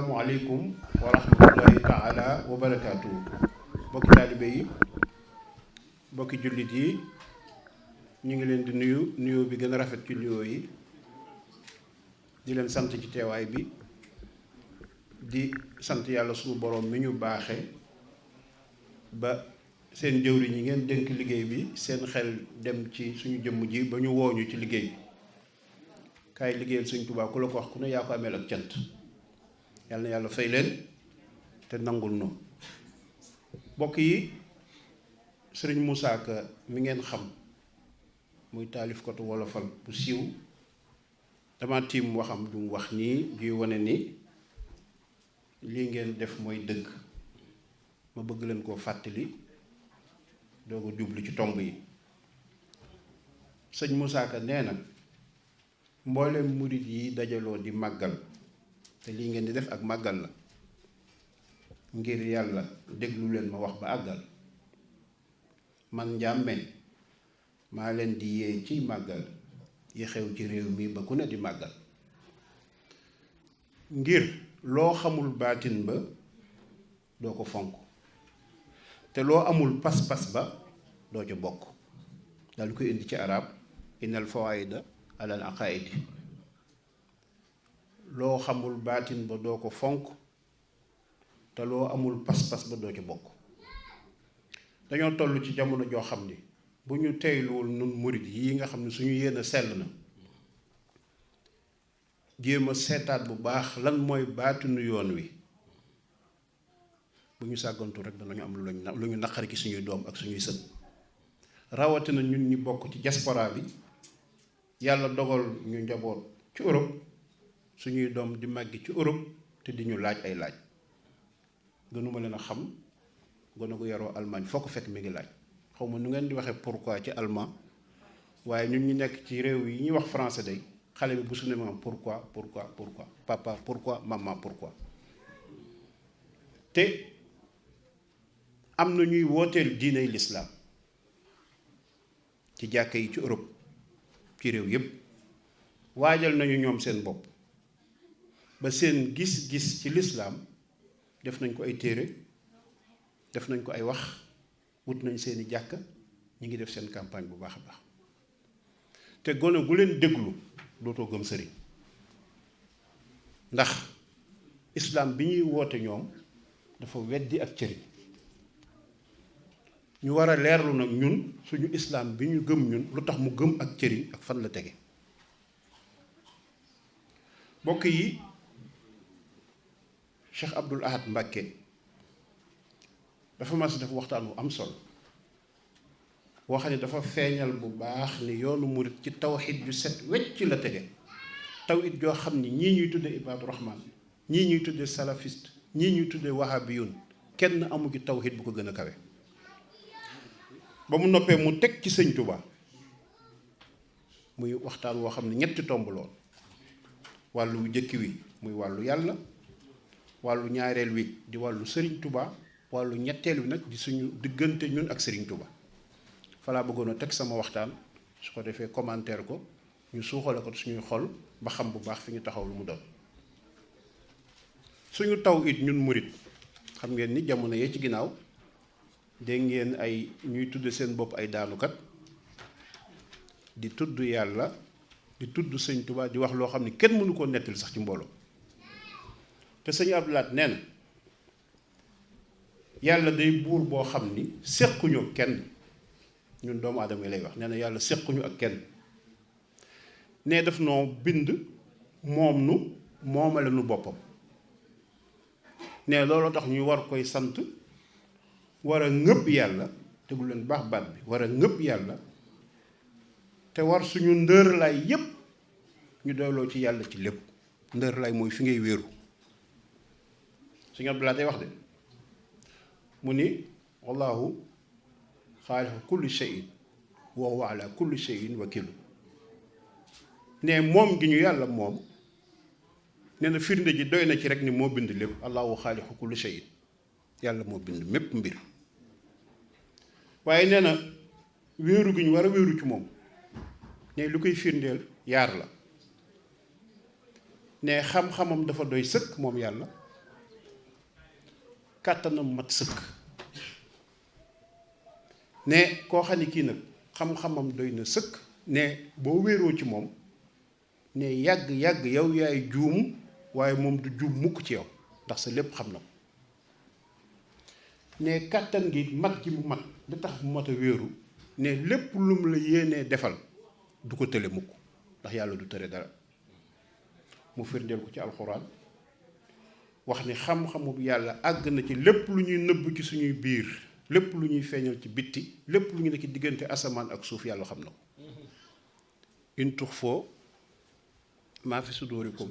asalaamaaleykum wa rahmatullahi taala wa barakaatu. Bokki taalibe yi, bokki jullit yi, ñu ngi leen di nuyoo bi gën a rafet ci nuyoo yi, di leen sant ci teewaay bi, di sant yàlla suñu boroom mi ñu baaxe ba seen jëwriñ yi ngeen dénk liggéey bi seen xel dem ci suñu jëmm ji ba ñu wooñu ci liggéey bi. kaay liggéeyal Sëñ Tuubaa ku la ko wax ku ne yaa ko ameel ak cant. yàlla na yàlla fay leen te nangul no bokk yi, sëriñ Moussa Ka mi ngeen xam muy taalifkatu wolofal bu siiw, dama tiim waxam du mu wax nii juy wane ni lii ngeen def mooy dëgg. ma bëgg leen koo fàttali doo ko jublu ci tomb yi. sëñ Moussa Ka nee na mboolem murit yi dajaloo di màggal, te lii ngeen di def ak màggal la, ngir yàlla déglu leen ma wax ba àggal. man njàmme maa leen di yee ciy màggal yi xew ci réew mi ba ku ne di màggal. ngir loo xamul baatin ba doo ko fonk, te loo amul pas-pas ba doo ca bokk. daal di koy indi ci arab, innal fawaida alal aqaidi. loo xamul baatin ba doo ko fonk, te loo amul pas-pas ba doo ca bokk. dañoo toll ci jamono joo xam ni bu ñu teyluwul nun murit yi nga xam ne suñu yéene sell na, jéem a seetaat bu baax lan mooy baatinu yoon wi, bu ñu sàggantu rek danañu am lu ñu naqari ci suñuy doom ak suñuy sët. rawatina ñun ñi bokk ci diaspora bi, yàlla dogal ñu njaboot ci Europe, suñuy doom di màggi ci Europe te di ñu laaj ay laaj. gënuma leen a xam gone gu yaroo Allemagne foo ko fekk mi ngi laaj. xaw ma nu ngeen di waxee pourquoi ci allemand, waaye ñun ñu nekk ci réew yi ñuy wax français day xale bi bu su ne ma pourquoi papa pourquoi maman pourquoi. te am na ñuy wooteel diiney lislaam ci jàkka yi ci Europe, ci réew yépp waajal nañu ñoom seen bopp ba seen gis-gis ci lislaam def nañ ko ay téere, def nañ ko ay wax, wut nañ seeni jàkka, ñu ngi def seen campagne bu baax a baax. te gone gu leen déglu dootoo gëm sëriñ, ndax islaam bi ñuy woote ñoom dafa weddi ak cëriñ. ñu war a leerlu nag ñun suñu islaam bi ñu gëm ñun lu tax mu gëm ak cëriñ ak fan la tege. mbokk yi, Cheikh Abdoul Ahad Mbacké dafa mas def waxtaan wu am solo boo xam ne dafa feeñal bu baax ni yoonu murit ci tawxiid ju set wecc la tege. tawxiid joo xam ni ñii ñuy tudde ibaadu rahmaan, ñii ñuy tudde salafiste, ñii ñuy tudde wahabiyun, kenn amu ci tawxiid bu ko gën a kawe. ba mu noppee mu teg ci Sëñ Tuubaa muy waxtaan woo xam ne ñetti tomb lool. wàllu jëkk wi muy wàllu yàlla, wàllu ñaareel wi di wàllu Sëriñ Tuubaa, wàllu ñetteel wi nag di suñu diggante ñun ak Sëriñ Tuubaa. falaa bëggoon a teg sama waxtaan, su ko defee commentaire ko, ñu suuxale ko suñuy xol ba xam bu baax fi ñu taxaw lu mu doon. suñu taw it ñun murit, xam ngeen ni jamono yee ci ginnaaw dégg ngeen ay ñuy tudd seen bopp ay daanukat di tudd yàlla, di tudd Sëñ Tuubaa, di wax loo xam ni kenn mënu koo nettali sax ci mbooloo. te Sëñ Abdou Lahad nee na yàlla day buur boo xam ni séquñu kenn. ñun doomu aadama yi lay wax, nee na yàlla séquñu ak kenn. ne daf noo bind moom nu moomale nu boppam. ne loolu tax ñu war koy sant, war a ngëpp yàlla, tegul leen baax baat bi, war a ngëpp yàlla, te war suñu ndër lay yépp ñu doyloo ci yàlla ci lépp. ndër lay mooy fi ngay wéeru. Sëñ Abdou Lahad day wax de mu ni wallahu xaaliqu kulli shay'in wa huwa ala kulli shay'in wakiilu. ne moom gi ñu yàlla moom, nee na firnde ji doy na ci rek ni moo bind lépp. allahu xaaliqu kulli shay'in, yàlla moo bind mépp mbir. waaye nee na wéeru gi ñu war a wéeru ci moom, ne lu koy firndeel yaar la. ne xam-xamam dafa doy sëkk moom yàlla, kàttanam mat sëkk ne koo xam ne kii nag xam-xamam doy na sëkk ne boo wéeroo ci moom ne yàgg-yàgg yow yaay juum waaye moom du juum mukk ci yow ndax sa lépp xam na ko ne kàttan gi mat gi mu mat li tax mu mat a wéeru ne lépp lu mu la yéenee defal du ko tële mukk ndax yàlla du tëre dara mu firndeel ko ci alxuraan wax ni xam-xamu yàlla àgg na ci lépp lu ñuy nëbb ci suñuy biir lépp lu ñuy feeñal ci bitti lépp lu ñu ne ci diggante asamaan ak suuf yàlla xam na ko in tuxfoo maa fi suduurikum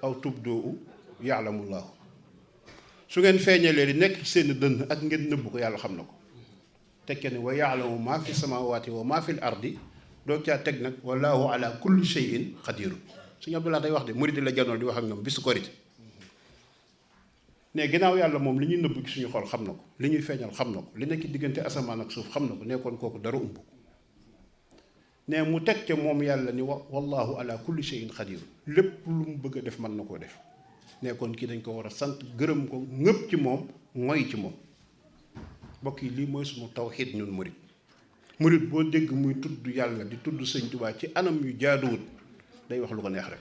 aw tubdoo ya'lamullaahu su ngeen feeñalee li nekk ci seen dënn ak ngeen nëbb ko yàlla xam na ko tekke ne wa ya'lamu maa fi samaawaati wa maa fi ardi doog caa teg nag wallaahu ala kulli shay'in qadiir suñu Abdullah day wax de murid la janool di wax ak ñoom bisu korite ne ginnaaw yàlla moom li ñuy nëbb ci suñu xol xam na ko li ñuy feeñal xam na ko li nekk diggante asamaan ak suuf xam na ko nekkoon kooku dara umb ne mu teg ca moom yàlla ni wallaahu ala kulli shay'in qadiir lépp lu mu bëgg a def mën na koo def nekkoon kii dañ ko war a sant gërëm ko ngëpp ci moom mooy ci moom mbokk yi lii mooy suñu tawxiid ñun murid murid boo dégg muy tudd yàlla di tudd sëñ Tuubaa ci anam yu jaaduwut day wax lu ko neex rek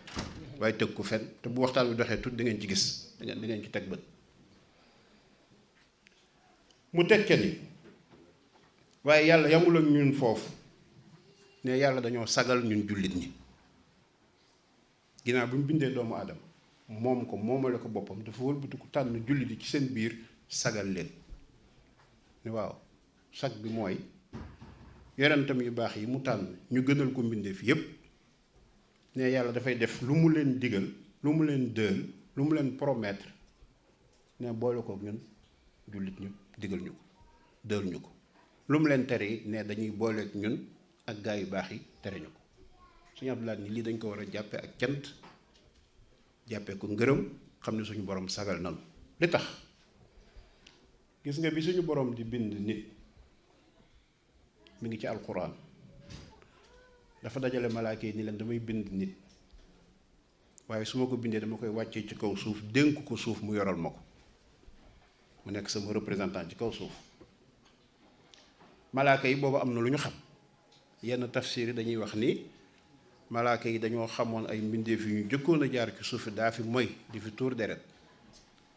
waaye teg ko fen te bu waxtaan bi doxee tudd di ngeen ci gis di ngeen ci teg bët mu tekke ni waaye yàlla yamul ak ñun foofu ne yàlla dañoo sagal ñun jullit ñi ginnaaw bi mu bindee doomu aadama moom ko moomale ko boppam dafa wëlbatiku tànn jullit yi ci seen biir sagal leen ne waaw sag bi mooy yonentam yu baax yi mu tànn ñu gënal ko mbindeef yépp ne yàlla dafay def lu mu leen digal lu mu leen dël lu mu leen promettre ne boole ko ñun jullit ñu digal ñu ko dël ñu ko lu mu leen tere yi ne dañuy booleek ñun ak gaa yu baax yi tere ñu ko suñu Abdulaay ni lii dañ ko war a jàppe ak cant jàppee ko ngërëm xam ne suñu borom sagal nanu li tax gis nga bi suñu borom di bind nit mi ngi ci alquran dafa dajale malaaka yi ni leen damay bind nit waaye su ma ko bindee dama koy wàccee ci kaw suuf dénk ko suuf mu yoral ma ko mu nekk sama représentant ci kaw suuf malaaka yi boobu am na lu ñu xam yenn tafsir yi dañuy wax ni malaaka yi dañoo xamoon ay mbindeef yu ñu jëkkoon a jaar ci suuf daa fi moy di fi tuur deret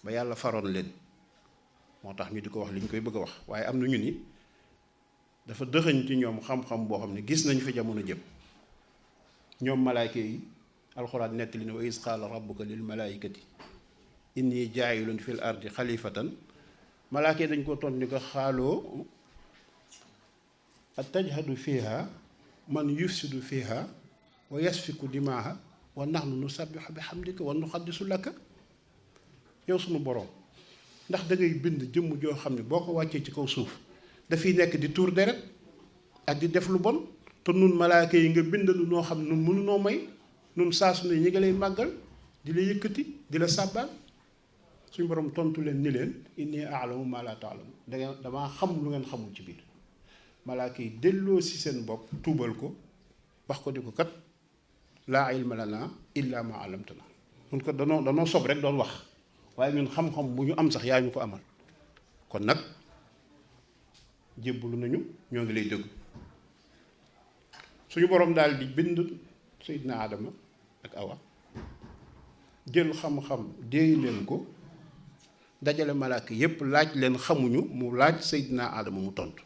ba yàlla faroon leen moo tax ñu di ko wax li ñu koy bëgg a wax waaye am na ñu ni dafa dëxëñ ci ñoom xam-xam boo xam ne gis nañ fi jamono jëm ñoom malaaka yi alxuraan nettali ne wa iz qaala rabbuka lil malaaikati inni jaayilun fil ardi xalifatan malaaka yi dañ ko ton ni ko xaaloo atajhadu fiha man yufsidu fiha wa yasfiku dimaaha wa nahnu nusabbihu bi hamdika wa nuqaddisu laka yow sunu boroom ndax da ngay bind jëmm joo xam ne boo ko wàccee ci kaw suuf dafiy nekk di tuur deret ak di def lu bon te nun malaaka yi nga bind lu noo xam ne nun mënu noo may nun saa su ne ñi nga lay màggal di la yëkkati di la sàbbaal suñu borom tontu leen ni leen inni a'lamu ma la ta'lamu damaa xam lu ngeen xamul ci biir malaaka yi delloo si seen bopp tuubal ko wax ko di ko kat laa ilma lana illa ma allamtana mun ko danoo sob rek doon wax waaye ñun xam-xam bu ñu am sax yaa ñu ko amal kon nag jébbalu nañu ñoo ngi lay déglu suñu borom daal di bind Seydina Adama ak Awa jël xam-xam déey leen ko dajale malaaka yépp laaj leen xamuñu mu laaj Seydina Adama mu tontu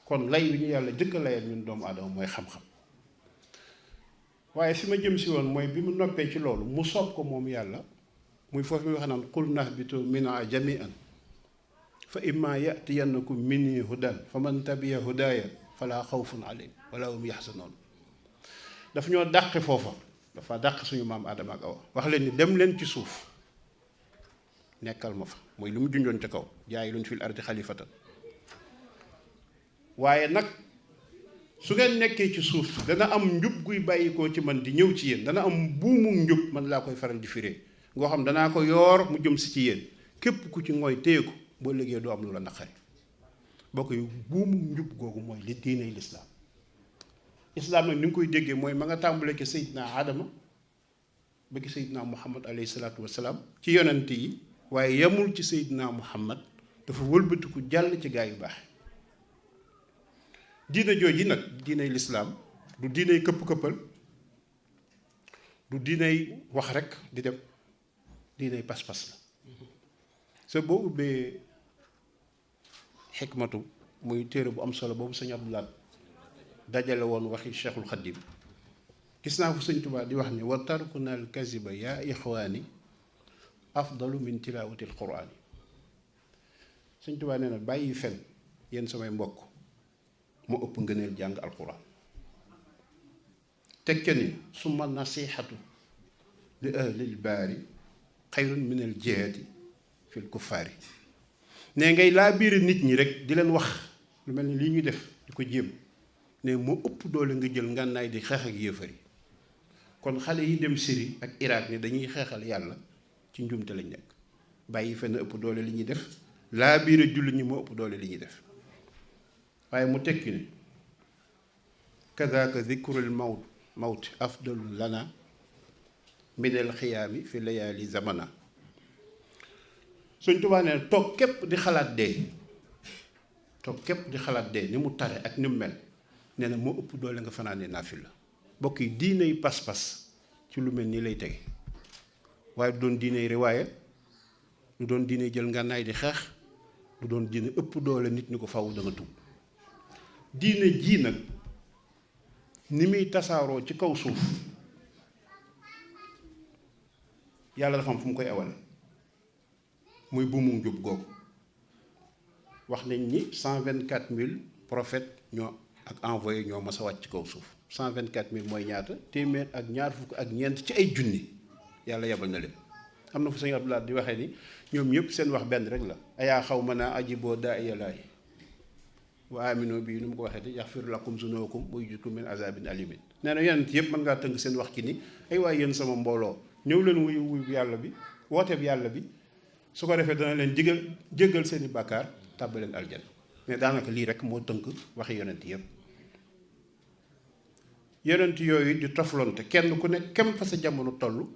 kon lay wi ñu yàlla jëkk a layal ñun doomu Adama mooy xam-xam waaye fi ma jëm si woon mooy bi mu noppee ci loolu mu soob ko moom yàlla muy foofu mi wax naan qul nahbitu minha jami'an fa imma ya'tiyannakum minni hudan fa man tabi'a hudaya fala xawfun alayhim wala hum yaxzanoon daf ñoo dàqe foofa dafa dàq suñu maam Adama ak Awa wax leen ni dem leen ci suuf nekkal ma fa mooy lu mu junjoon ca kaw jaayilun fil ardi xalifatan waaye nag su ngeen nekkee ci suuf dana am njub guy bàyyikoo ci man di ñëw ci yéen dana am buumu njub man laa koy faral di firee ngoo xam danaa ko yoor mu jëm si ci yéen képp ku ci ngooy téye ko boo liggéey doo am lu la naqari bokk yu buumu njub googu mooy li diiney lislaam islaam nag ni nga koy déggee mooy ma nga tàmbalee ci Seydina Adama ba ci Seydina Muhammad alayhi salaatu wasalaam ci yonent yi waaye yemul ci Seydina Muhammad dafa wëlbatiku jàll ci gaa yu baax. diina jooji nag diinay lislaam du diinay këpp-këppal, du diinay wax rek di dem, diinay pas-pas la. sa boo ubbee xikmatu muy téere bu am solo boobu sëñ Abdou Lahad dajale woon waxi Cheikhul Khadim, gis naa fu sëñ Tuubaa di wax ni wa tarkuna al kaziba yaa ixwaani afdalu min tilaawati al quraani. sëñ Tuubaa nee na bàyyi fen yéen samay mbokk moo ëpp ngëneel jàng alquran. tekke ni summa nasihatu li ahlil baari xayrun min al jihaadi fil kuffaari. ne ngay laa biire nit ñi rek di leen wax lu mel ni lii ñuy def di ko jéem, ne moo ëpp doole nga jël ngànnaay di xeex ak yéefar yi. kon xale yi dem Syrie ak Irak ni dañuy xeexal yàlla ci njumte lañ nekk. bàyyi fenn ëpp doole li ñuy def, laa biire jullit ñi moo ëpp doole li ñuy def. waaye mu tekki ni kadaka zikrul mawti afdalu lana minal xiyaami fi layaali zamana. Sëñ Tuubaa ne toog képp di xalaat dee, toog képp di xalaat dee ni mu tare ak ni mu mel, nee na moo ëpp doole nga fanaanee naafila. bokk yi diinay pas-pas ci lu mel nii lay tege, waaye du doon diinay riwaaya, du doon diinay jël ngànnaay di xeex, du doon diine ëpp doole nit ñi ko faw da nga tuub. diine jii nag ni muy tasaaroo ci kaw suuf yàlla dafa am fu mu koy awale, muy buumu njub googu. wax nañ ni 124 000 prophètes ñoo ak envoyé ñoo mas a wàcc ci kaw suuf. 124 000 mooy ñaata? téeméer ak ñaar fukk ak ñeent ci ay junni yàlla yebal na leen. am na fu sëñ Abdou Lahad di waxee ni ñoom ñëpp seen wax benn rek la, ayaa xaw ma naa ajiboo daa iyalaay wa amino bii nu mu ko waxee di yaxfir lakum zunuubakum wa yujirkum min azabin alimin. nee na yonent yëpp mën ngaa tënk seen wax ci ni ay waay yéen sama mbooloo ñëw leen wuyu yàlla bi, wooteeb yàlla bi, su ko defee dana leen jéggal seen i bàkkaar tàbbaleen aljana. mais daanaka lii rek moo tënk waxi yonent yëpp. yonent yooyu di toflonte kenn ku ne kem fa sa jamono toll,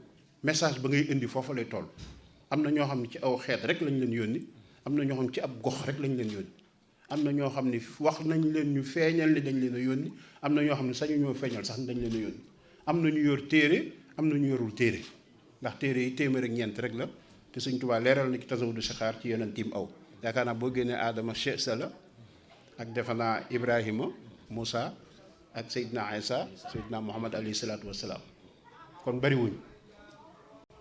message ba ngay indi foofa lay toll. am na ñoo xam ne ci aw xeet rek lañ leen yónni, am na ñoo xam ne ci ab gox rek lañ leen yónni, am na ñoo xam ne wax nañ leen ñu feeñal ni dañ leen a yónni, am na ñoo xam ne sañu ñoo feeñal sax ni dañ leen a yónni. am na ñu yor téere, am na ñu yorul téere, ndax téere yi téeméer ak ñeent rek la. te Sëñ Tuubaa leeral na ci tasawudu sixaar ci yonent yi mu aw. yaakaar naa boo génnee Aadama Cheikh Sala ak defe naa Ibrahima Moussa ak Seydina Isa Seydina Muhammad alayhi salaatu wassalaam, kon bariwuñ.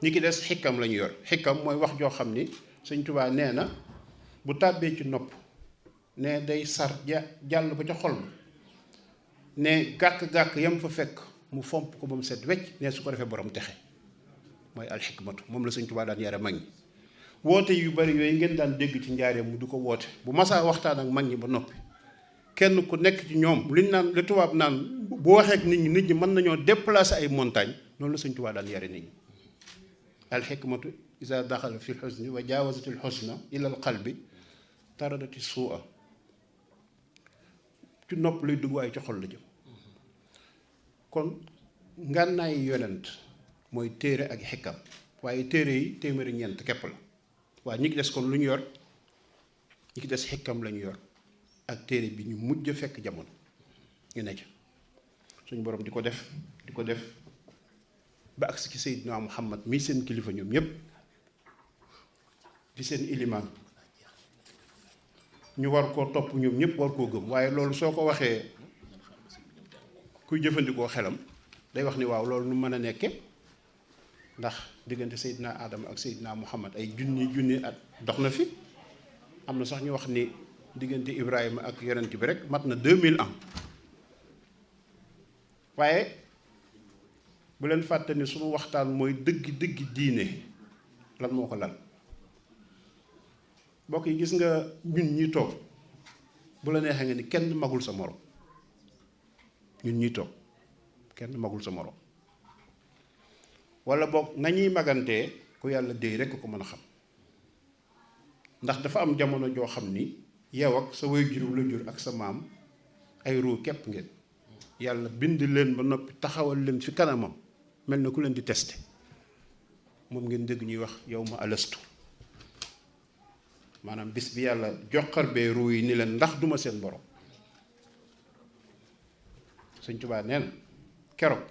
ñi ki des xikkam lañu yor. xikkam mooy wax joo xam ni Sëñ Tuubaa nee na bu tàbbee ci nopp ne day sar jàll ba ca xol ba, ne gàkk-gàkk yam fa fekk mu fomp ko ba mu set wecc, ne su ko defee borom texe. mooy alxikmatu, moom la Sëñ Tuubaa daan yare mag ñi. woote yu bari yooyu ngeen daan dégg ci njaareem mu du ko woote, bu masaa waxtaan ak mag ñi ba noppi, kenn ku nekk ci ñoom liñ naan li tubaab naan bu waxee ak nit ñi mën nañoo déplacer ay montagne, noonu la Sëñ Tuubaa daan yare nit ñi. alxikmatu isa daxala fi lxusni wa jaawazatil xusna ilal qalbi taradati suua. ci nopp lay dugg waaye ci xol la jëm. kon ngànnaay yonent mooy téere ak xikam, waaye téere yi téeméeri ñeent képp la. waaye ñi ki des kon lu ñu yor, ñi ki des xikam lañu yor ak téere bi ñu mujj a fekk jamono ñu ne ca suñu borom di ko def ba agsi ci Seydina Muhammad mii seen kilifa ñoom ñépp di seen ilimaan, ñu war koo topp ñoom ñëpp war koo gëm. waaye loolu soo ko waxee kuy jëfandikoo xelam day wax ni waaw loolu nu mën a nekke, ndax diggante Seydina Adama ak Seydina Muhammad ay junni at dox na fi. am na sax ñu wax ni diggante Ibrahima ak yonent bi rek mat na 2000 ans. waaye bu leen fàtte ni sunu waxtaan mooy dëggi diine lan moo ko lal. mbokk yi gis nga ñun ñi toog bu la neexee nga ni kenn magul sa morom, ñun ñi toog kenn magul sa morom, wala boog nañuy magantee ku yàlla déy rekk ko mën a xam. ndax dafa am jamono joo xam ni yow ak sa waajur la jur ak sa maam ay ruu képp ngeen, yàlla bind leen ba noppi taxawal leen fi kanamam mel na ku leen di testé. moom ngeen dégg ñuy wax yow ma alastu maanaam bis bi yàlla joxar bee ruu yi ni leen ndax duma seen borom. Sëñ Tuubaa nee na keroog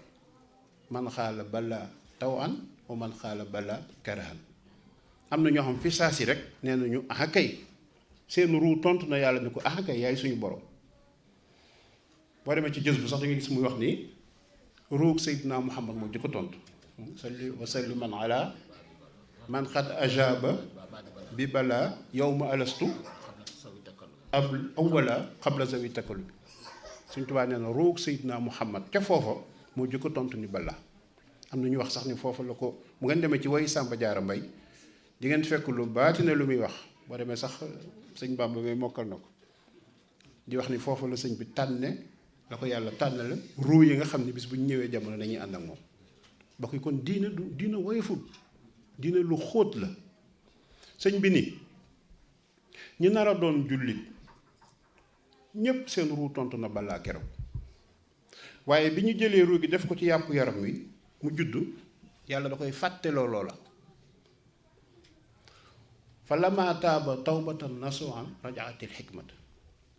man xaala bala taw an wa man xaala bala karahan. am na ñoo xam fi saa si rek nee na ñu ah kay seen ruu tontu na yàlla ni ko ah kay yaay suñu borom. boo demee ci jës bu sax da nga gis muy wax ni ruug Seydina Muhammad moo di ko tontu. salli wa salliman ala man xad ajaba bi bala yawma alastu ab awwala qabla zawi takalu bi. Sëñ Tuubaa nee na ruug Seydina Muhammad ca foofa moo di ko tontu ni bala. am na ñu wax sax ni foofa la ko mu ngeen demee ci woy Sàmba Jaara Mbay di ngeen fekk lu baati ne lu muy wax boo demee sax sëñ Bàmba may mokkal na ko di wax ni foofa la sëñ bi tànne la ko yàlla tànnale ruu yi nga xam ne bis bu ñu ñëwee jamono dañuy ànd ak moom. ba koy kon diina du diina woyeful diina lu xóot la. sëñ bi ni ñi nar a doon jullit ñépp seen ruu tontu na balaa keroog waaye bi ñu jëlee ruu gi def ko ci yàpp yaram wi mu juddu yàlla da koy fàtteloo loola. fa lama taaba tawbatan nasuhan rajaatil xikmata.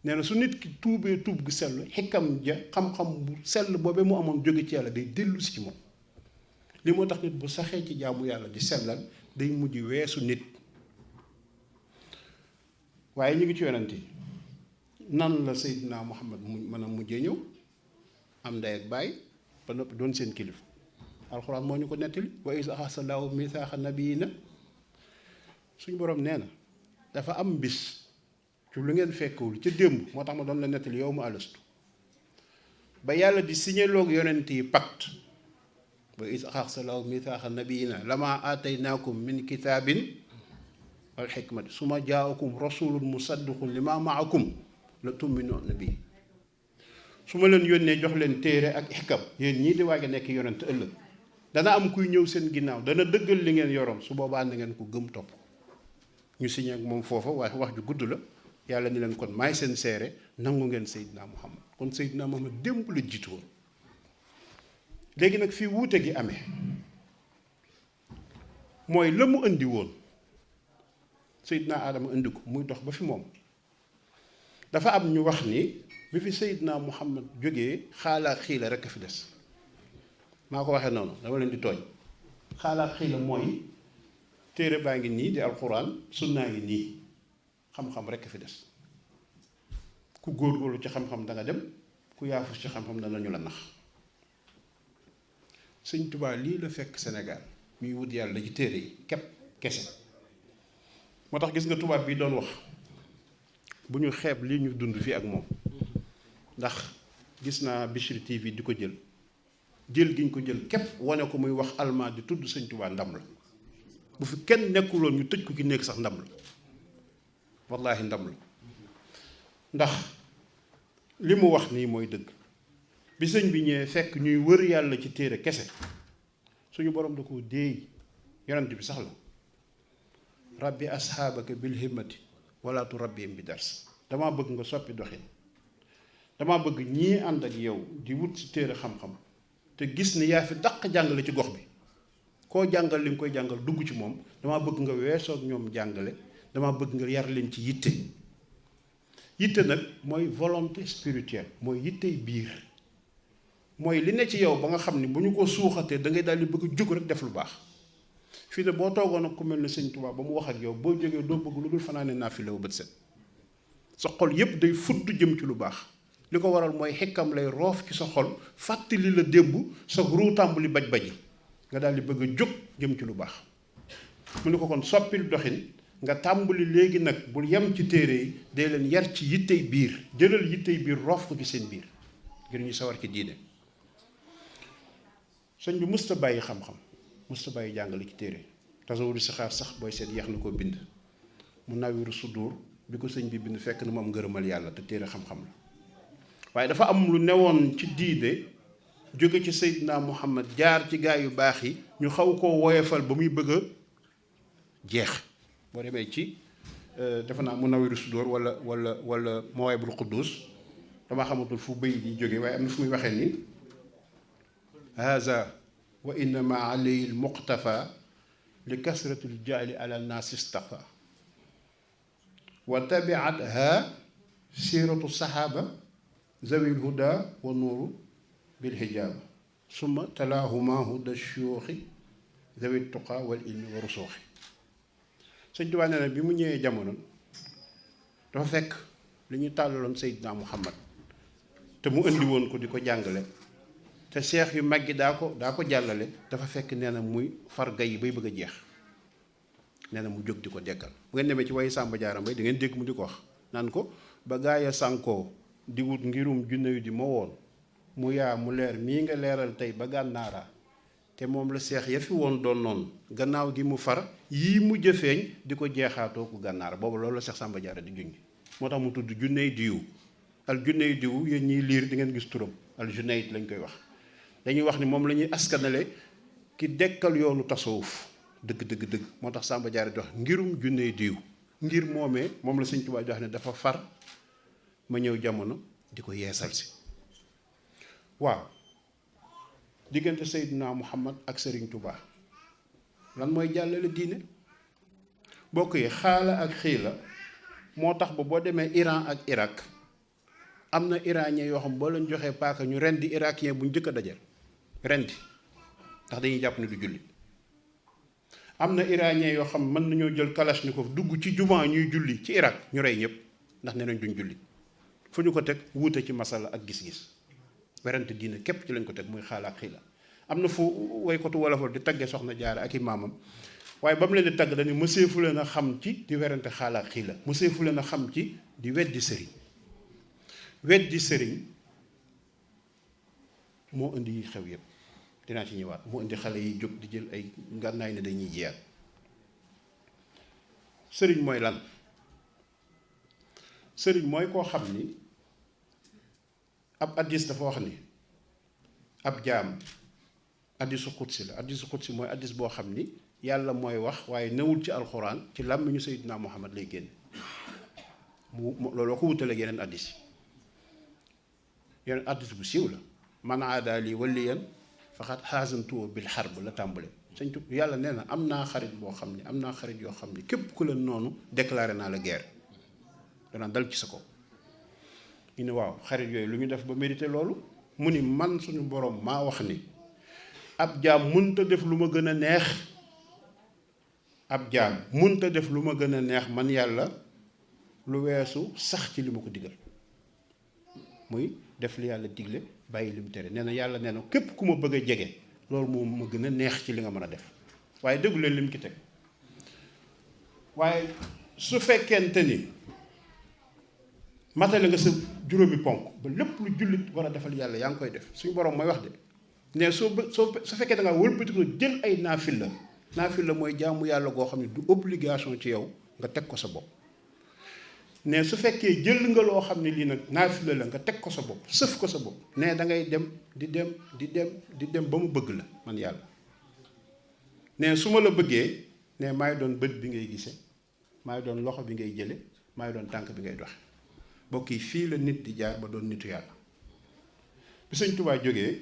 nee na su nit ki tuubee tuub gu sell xikam ja xam-xam bu sell boobee mu amoon jóge ci yàlla day dellu si ci moom. li moo tax nit bu saxee ci jaamu yàlla di sellal day mujj weesu nit. waaye ñu ngi ci yonent yi nan la Seydina Muhammad mu mën a mujjee ñëw am ndey ak baay ba noppi doon seen kilifa. alxuraan moo ñu ko nettali wa iz axasa llaahu misaaxa nabiyyiina. suñu borom nee na dafa am bis ci lu ngeen fekkewul ca démb moo tax ma doon la nettali yow mu alastu ba yàlla di signé loog yonent yi pacte wa iz axasa llaahu misaaxa nabiyyiina lamaa aataynaakum min kitaabin wal xikmati summa jaa'akum rasuulun musaddiqun limaa ma'akum la tu'minuunna bihi. su ma leen yónnee jox leen téere ak xikam yéen ñii di waaj a nekk yonent ëllëg dana am kuy ñëw seen ginnaaw dana dëggal li ngeen yoroon su boobaa na ngeen ko gëm topp. ñu signé ak moom foofa waaye wax ju gudd la yàlla ni leen kon maay seen seere nangu ngeen Seydina Muhammad. kon Seydina Muhammad démb la jiitu woon. léegi nag fii wuute gi amee mooy la mu indi woon Seydina Adama indi ko muy dox ba fi moom. dafa am ñu wax ni bi fi Seydina Muhammad jógee xaalaat xiila rek a fi des. maa ko waxee noonu dama leen di tooñ. xaalaat xiila mooy téere baa ngi nii di alxuraan sunnaa ngi nii xam-xam rekk fi des. ku góorgóorlu ci xam-xam da nga dem ku yaafus ci xam-xam dana ñu la nax. Sëñ Tuubaa lii la fekk Sénégal muy wut yàlla ci téere yi képp kese. moo tax gis nga tubaab bi doon wax bu ñu xeeb lii ñu dund fii ak moom ndax gis naa Bichri TV di ko jël gi ñu ko jël képp wane ko muy wax allemand di tudd Sëñ Tuubaa ndam la. bu fi kenn nekkuloon ñu tëj ko ki nekk sax ndam la wallaahi ndam la ndax li mu wax nii mooy dëgg. bi sëñ bi ñëwee fekk ñuy wër yàlla ci téere kese suñu borom da ko déey yonent bi sax la rabbi asxaabaka bil himmati wala tu rabbihim bi dars. damaa bëgg nga soppi doxin damaa bëgg ñii ànd ak yow di wut ci téere xam-xam te gis ni yaa fi daq jàngale ci gox bi koo jàngal li nga koy jàngal dugg ci moom damaa bëgg nga weesoo ak ñoom jàngale damaa bëgg nga yar leen ci yitte. yitte nag mooy volonté spirituelle mooy yittey biir mooy li ne ci yow ba nga xam ni bu ñu ko suuxatee da ngay daal di bëgg jóg rek def lu baax. fii ne boo toogoon ak ku mel ne Sëñ Tuubaa ba mu wax ak yow boo jógee doo bëgg lu dul fanaane naafila bët set sa xol yépp day fudd jëm ci lu baax. li ko waral mooy xekkam lay roof ci sa xol fàttali la démb sa ruu tàmbali baj-baji nga daal di bëgg a jóg jëm ci lu baax. mu ne ko kon soppil doxin nga tàmbali léegi nag bul yem ci téere yi dee leen yar ci yittey biir jëlal yittey biir roof ko ci seen biir ngir ñu sawar ci diine. sëñ bi musta bàyyi xam-xam musta bàyyi jàngale ci téere tasawuru si xaar sax booy seet yeex na koo bind. mu nawiru sudur bi ko sëñ bi bind fekk na mu am ngërëmal yàlla te téere xam-xam la waaye dafa am lu newoon ci diine jóge ci Seydina Muhammad jaar ci gaa yu baax yi ñu xaw koo woyefal ba muy bëgg a jeex. boo demee ci defe naa mu nawiru sudur wala mawaahibul quddus dama xamatul fu bëy di jóge waaye am na fu muy waxee ni haza wa innama alayhi al muqtafa li kasratil jaali ala naas istafa. wa tabiatha siratu sahaba zawil huda wa nuuru bil hijaba summa talaahuma huda shuyuuxi zawil tuqa wal ilmi wa rusuuxi. Sëñ Tuubaa nee na bi mu ñëwee jamono dafa fekk li ñu tàllaloon Seydina Muhammad te mu indi woon ko di ko jàngale te seex yu mag gi daa ko jàllale. dafa fekk nee na muy farga yi bay bëgg a jeex, nee na mu jóg di ko dekkal. bu ngeen demee ci wayu Sàmba Jaara Mbay di ngeen dégg mu di ko wax naan ko ba gaaya sànkoo di wut ngirum junne yu di ma woon mu yaa mu leer mii nga leeral tey ba gànnaara te moom la seex ya fi woon doon noonu gannaaw gi mu far yii mujj a feeñ di ko jeexaatoo ku gànnaara. boobu loolu la Seex Sàmba Jaara di junj moo tax mu tudd junney diw. al junney diw yéen ñiy liir di ngeen gis turam al junneyit lañ koy wax. dañuy wax ni moom la ñuy askanale ki dekkal yoonu tasawuf dëgg. moo tax Sàmba Jaara di wax ngirum junney diw. ngir moomee moom la Sëñ Tuubaa di wax ne dafa far ma ñëw jamono di ko yeesal si. waaw diggante Seydina Muhammad ak Sëriñ Tuubaa lan mooy jàllale diine. bokk yi xaala ak xiila moo tax ba boo demee Iran ak Irak am na iranien yoo xam boo leen joxee paaka ñu rendi irakien bu njëkk a dajal rendi ndax dañuy jàpp ne du julli. am na iranien yoo xam mën nañoo jël kalachnikov dugg ci jumaa ñuy julli ci Irak ñu rey ñëpp ndax nee nañ duñ julli. fu ñu ko teg wuute ci masala ak gis-gis werante diine képp ci lañ ko teg muy xaala ak xiila. am na fu waykatu wolofal di tagge Soxna Jaara ak i maamam waaye ba mu leen di tagg dañu mëseefu leen a xam ci di werante xaala ak xiila, mëseefu leen a xam ci di weddi sëriñ. weddi sëriñ moo indi yi xew yëpp dinaa ci ñëwaat. moo indi xale yi jóg di jël ay ngànnaay ne dañuy jeex. sëriñ mooy lan? sëriñ mooy koo xam ni ab addis dafa wax ni ab jaam addisu xutsi la. addisu xutsi mooy addis boo xam ni yàlla mooy wax waaye newul ci alxuraan, ci làmmiñu Seydina Muhammad lay génn. looloo ko wutale yeneen addis yi. yeneen addis bu siiw la. man aada lii waliyan faqad xaasantuhu bil harb la tàmbale. Sëñ Tuubaa yàlla nee na am naa xarit boo xam ne am naa xarit yoo xam ne képp ku leen noonu déclaré naa la guerre. danaa dal ci sa kaw. ñu ne waaw xarit yooyu lu ñu def ba mérité loolu. mu ni man suñu borom maa wax ni ab jaam munta def lu ma gën a neex. ab jaam munta def lu ma gën a neex man yàlla lu weesu sax ci li ma ko digal. muy def li yàlla digle bàyyi li mu tere. nee na yàlla nee na képp ku ma bëgg a jege loolu moom ma gën a neex ci li nga mën a def. waaye déglu leen lim ki teg. waaye su fekkente ni matale nga sa juróomi ponk ba lépp lu jullit war a defal yàlla yaa ngi koy def. suñu borom mooy wax de ne su fekkee da ngaa wëlbati ko jël ay naafila. naafila mooy jaamu yàlla goo xam ne du obligation ci yow nga teg ko sa bopp. ne su fekkee jël nga loo xam ne lii nag naafila la nga teg ko sa bopp sëf ko sa bopp. ne da ngay dem di dem ba mu bëgg la man yàlla. ne su ma la bëggee ne maay doon bët bi ngay gise, maay doon loxo bi ngay jële, maay doon tànk bi ngay doxe. bokk yi fii la nit di jaar ba doon nitu yàlla. bi Sëñ Tuubaa jógee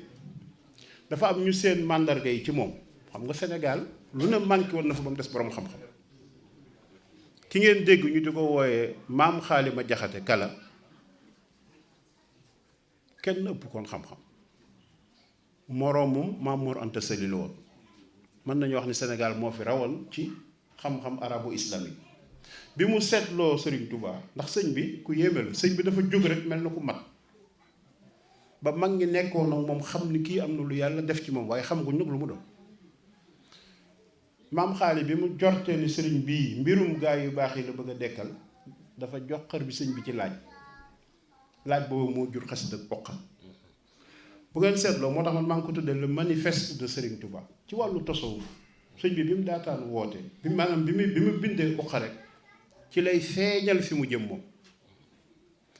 dafa am ñu seen màndarga yi ci moom. xam nga Sénégal lu ne manqué woon na fa ba mu des borom xam-xam. ki ngeen dégg ñu di ko wooyee maam Xaalima Jaxate Kala kenn ëpp koon xam-xam. moroomum Maam Mor Anta Sali la woon. mën nañu wax ni Sénégal moo fi rawoon ci xam-xam arabo islamique. bi mu seetloo Sëriñ Tuubaa ndax sëñ bi ku yéeme la. sëñ bi dafa jóg rek mel na ku mat ba mag ñi nekkoon ak moom xam ni kii am na lu yàlla def ci moom waaye xam nga nag lu mu doon. maam xaali bi mu jortee ni sëriñ bii mbirum gaa yu baax yi la bëgg a dekkal dafa jox xër bi sëñ bi ci laaj boobu moo jur xasida ak Uqa. bu ngeen seetloo moo tax man maa ngi ko tuddee le manifeste de Sëriñ Tuubaa ci wàllu tasawuf. sëñ bi mu daataan woote bi mu bindee Uqa rek ci lay feeñal fi mu jëm moom.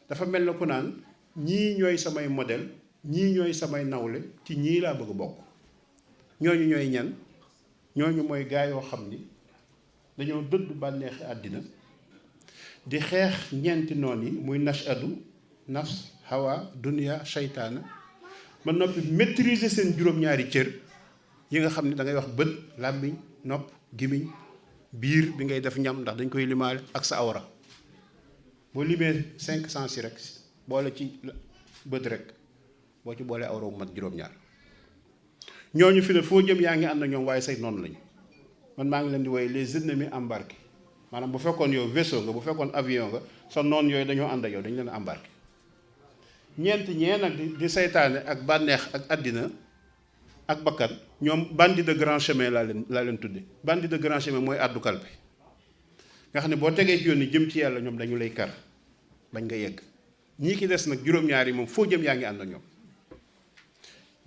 dafa mel na ku naan ñii ñooy samay modèle ñii ñooy samay nawle ci ñii laa bëgg a bokk. ñooñu ñooy ñan. ñooñu mooy gaa yoo xam ni dañoo dëdd bànneexi àddina di xeex ñeenti noon yi muy nashadu nafs hawa dunya seytaana ba noppi maîtriser seen juróom-ñaari cër yi nga xam ne da ngay wax bët làmmiñ nopp gimiñ biir bi ngay def ñam ndax dañ koy limaale ak sa awra boo limee 5 sens yi rek boole ci bët rek boo ci boolee awra bu mat juróom-ñaar ñooñu fi ne foo jëm yaa ngi ànd ak ñoom waaye say noonu lañu. man maa ngi leen di woy les ennemis embarqués maanaam bu fekkoon yow vaisseau nga bu fekkoon avion nga sa noon yooyu dañoo ànd ak yow dañu leen embarqué ñeent ñee nag di saytaane ak bànneex ak àddina ak bakkan ñoom bandit de grand chemin laa leen tudde bandit de grand chemin mooy àddu kalpe nga xam ne boo tegee ci yoon ni jëm ci yàlla ñoom dañu lay kar bañ nga yegg ñii ki des nag juróom-ñaar yi moom foo jëm yaa ngi ànd ak ñoom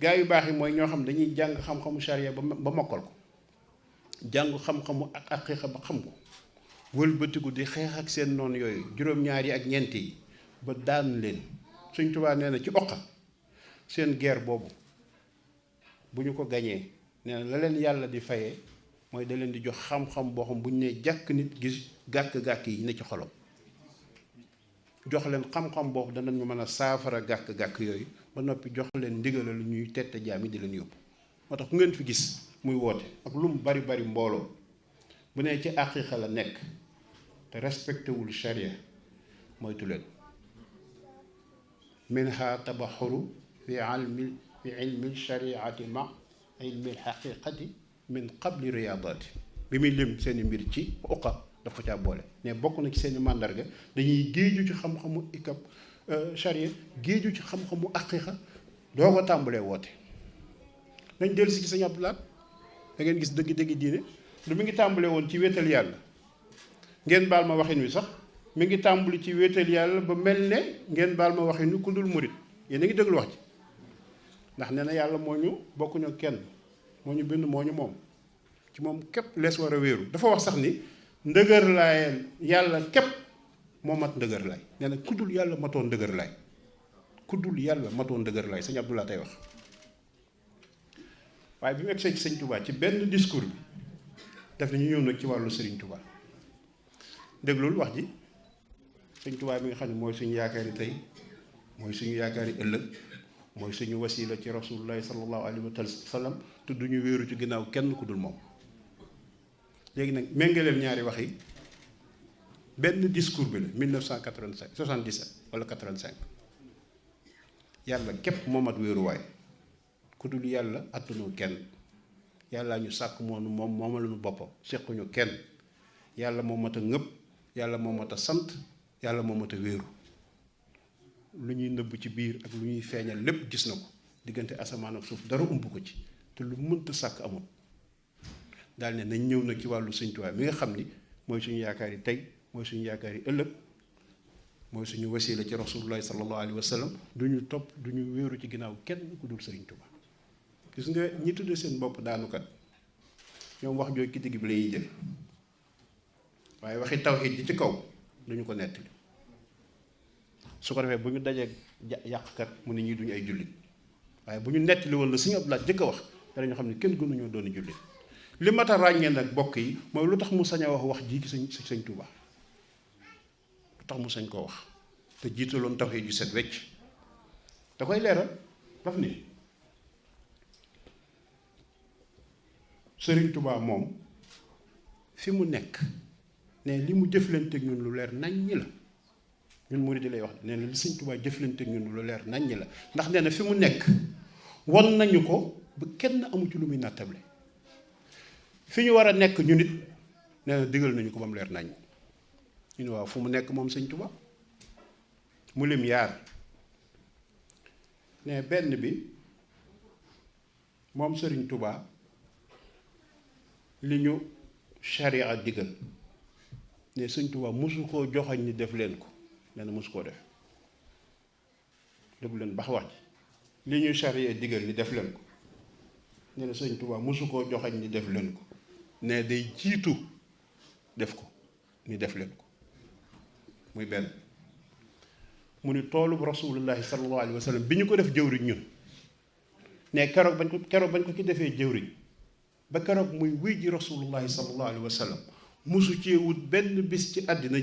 gaa yu baax yi mooy ñoo xam dañuy jàng xam-xamu charia ba mokkal ko jàng xam-xamu ak aqiqa ba xam ko wëlbatiku di xeex ak seen noonu yooyu juróom-ñaar yi ak ñeent yi ba daan leen Sëñ Tuubaa nee na ci oqa seen guerre boobu bu ñu ko gañee nee na la leen yàlla di fayee mooy da leen di jox xam-xam boo xam bu ñu nee jàkk nit gis gàkk-gàkk yi ne ci xolam jox leen xam-xam boobu danañu mën a saafara gàkk-gàkk yooyu ba noppi jox leen ndigalal lu ñuy tette jaam yi di leen yóbbu moo tax ku ngeen fi gis muy woote ak lu mu bari bari mbooloo bu nee ci aqiqa la nekk te respecté wul charia moytu leen minha tabaxuru fi ilmi shariati ma ilmi xaqiqati min qabli riyaadaati bi muy lim seeni mbir ci uqa daf ko caa boole ne bokk na ci seeni màndarga dañuy géeju ci xam-xamu ikab charia géeju ci xam-xamu aqiqa doo ko tàmbalee woote nañ dellu si ci Sëñ Abdou Lahad da ngeen gis dëgg-dëgg diine lu mi ngi tàmbalee woon ci wéetal yàlla ngeen baal ma waxin wi sax mi ngi tàmbali ci wéetal yàlla ba mel ne ngeen baal ma waxin wi ku dul murit yéen a ngi déglu wax ji ndax nee na yàlla moo ñu bokkuñu kenn moo ñu bind moo ñu moom ci moom képp lees war a wéeru dafa wax sax ni ndëgër laay yàlla képp moo mat ndëgër laay nee na ku dul yàlla matoon ndëgër laay ku dul yàlla matoon ndëgër laay Sëñ Abdou Lahad tey wax waaye bi mu egsee ci Sëñ Touba ci benn discours bi daf ne ñu ñëw nag ci wàllu Sëriñ Touba déglul wax ji Sëñ Touba bi nga xam ne mooy suñu yaakaar yi tey mooy suñu yaakaar yi ëllëg mooy suñu wasila ci rasulullahi sallallahu alayhi wa sallam te duñu wéeru ci ginnaaw kenn ku dul moom léegi nag méngaleel ñaari wax yi benn discours bi la 1985 77 wala 85 yàlla képp moo mat wéeruwaay ku dul yàlla attanul kenn yàlla ñu sàkk moom moomaluñu boppam sequñu kenn yàlla moo mat a ngëpp yàlla moo mat a sant yàlla moo mat a wéeru lu ñuy nëbb ci biir ak lu ñuy feeñal lépp gis na ko diggante asamaan ak suuf dara ump ko ci te lu mënta sàkk amul daal ne nañ ñëw nag ci wàllu Sëñ Tuubaa mi nga xam ni mooy suñu yaakaar yi tey mooy suñu yaakaar yi ëllëg mooy suñu wasila ci rasulullahi sallallahu alayhi wa sallam du ñu topp du ñu wéeru ci ginnaaw kenn ku dul Sëriñ Tuubaa gis nga ñi tudde seen bopp daanukat ñoom wax jooju ki digg bi lañuy jël waaye waxi tawxiid ji ci kaw duñu ko nettali su ko defee bu ñu dajee yàqkat mu ne ñii duñu ay jullit waaye bu ñu nettali woon la Sëñ Abdou Lahad jëkk a wax danañu xam ne kenn gënuñoo doon jullit li mat a ràññee nag bokk yi mooy lu tax mu sañ a wax ji ci Sëñ Tuubaa lu tax mu sañ koo wax te jiitaloon tawxiid ju set wecc da koy leeral daf ni Sëriñ Tuubaa moom fi mu nekk ne li mu jëflanteeg ñun lu leer naññi la ñun murid lay wax nee na li Sëñ Tuubaa jëflanteeg ñun lu leer naññi la ndax nee na fi mu nekk won nañu ko ba kenn amu ci lu muy nattable fi ñu war a nekk ñu nit nee na digal nañu ko ba mu leer naññ ñu ne waaw fu mu nekk moom Sëñ Tuubaa mu lim yaar ne benn bi moom Sëriñ Tuubaa li ñu sharia digal ne Sëñ Tuubaa mosu koo joxañ ni def leen ko nee na mosu koo def déglu leen bax wax ji li ñu sharia digal ni def leen ko nee na Sëñ Tuubaa mosu koo joxañ ni def leen ko ne day jiitu def ko ni def leen ko muy benn mu ni toolub rasulullahi sallallahu alayhi wa sallam bi ñu ko def jëwriñ ñun ne keroog bañ ko ci defee jëwriñ ba keroog muy wuy ji rasulullahi sallallahu alayhi wa sallam musu cee wut benn bis ci àddina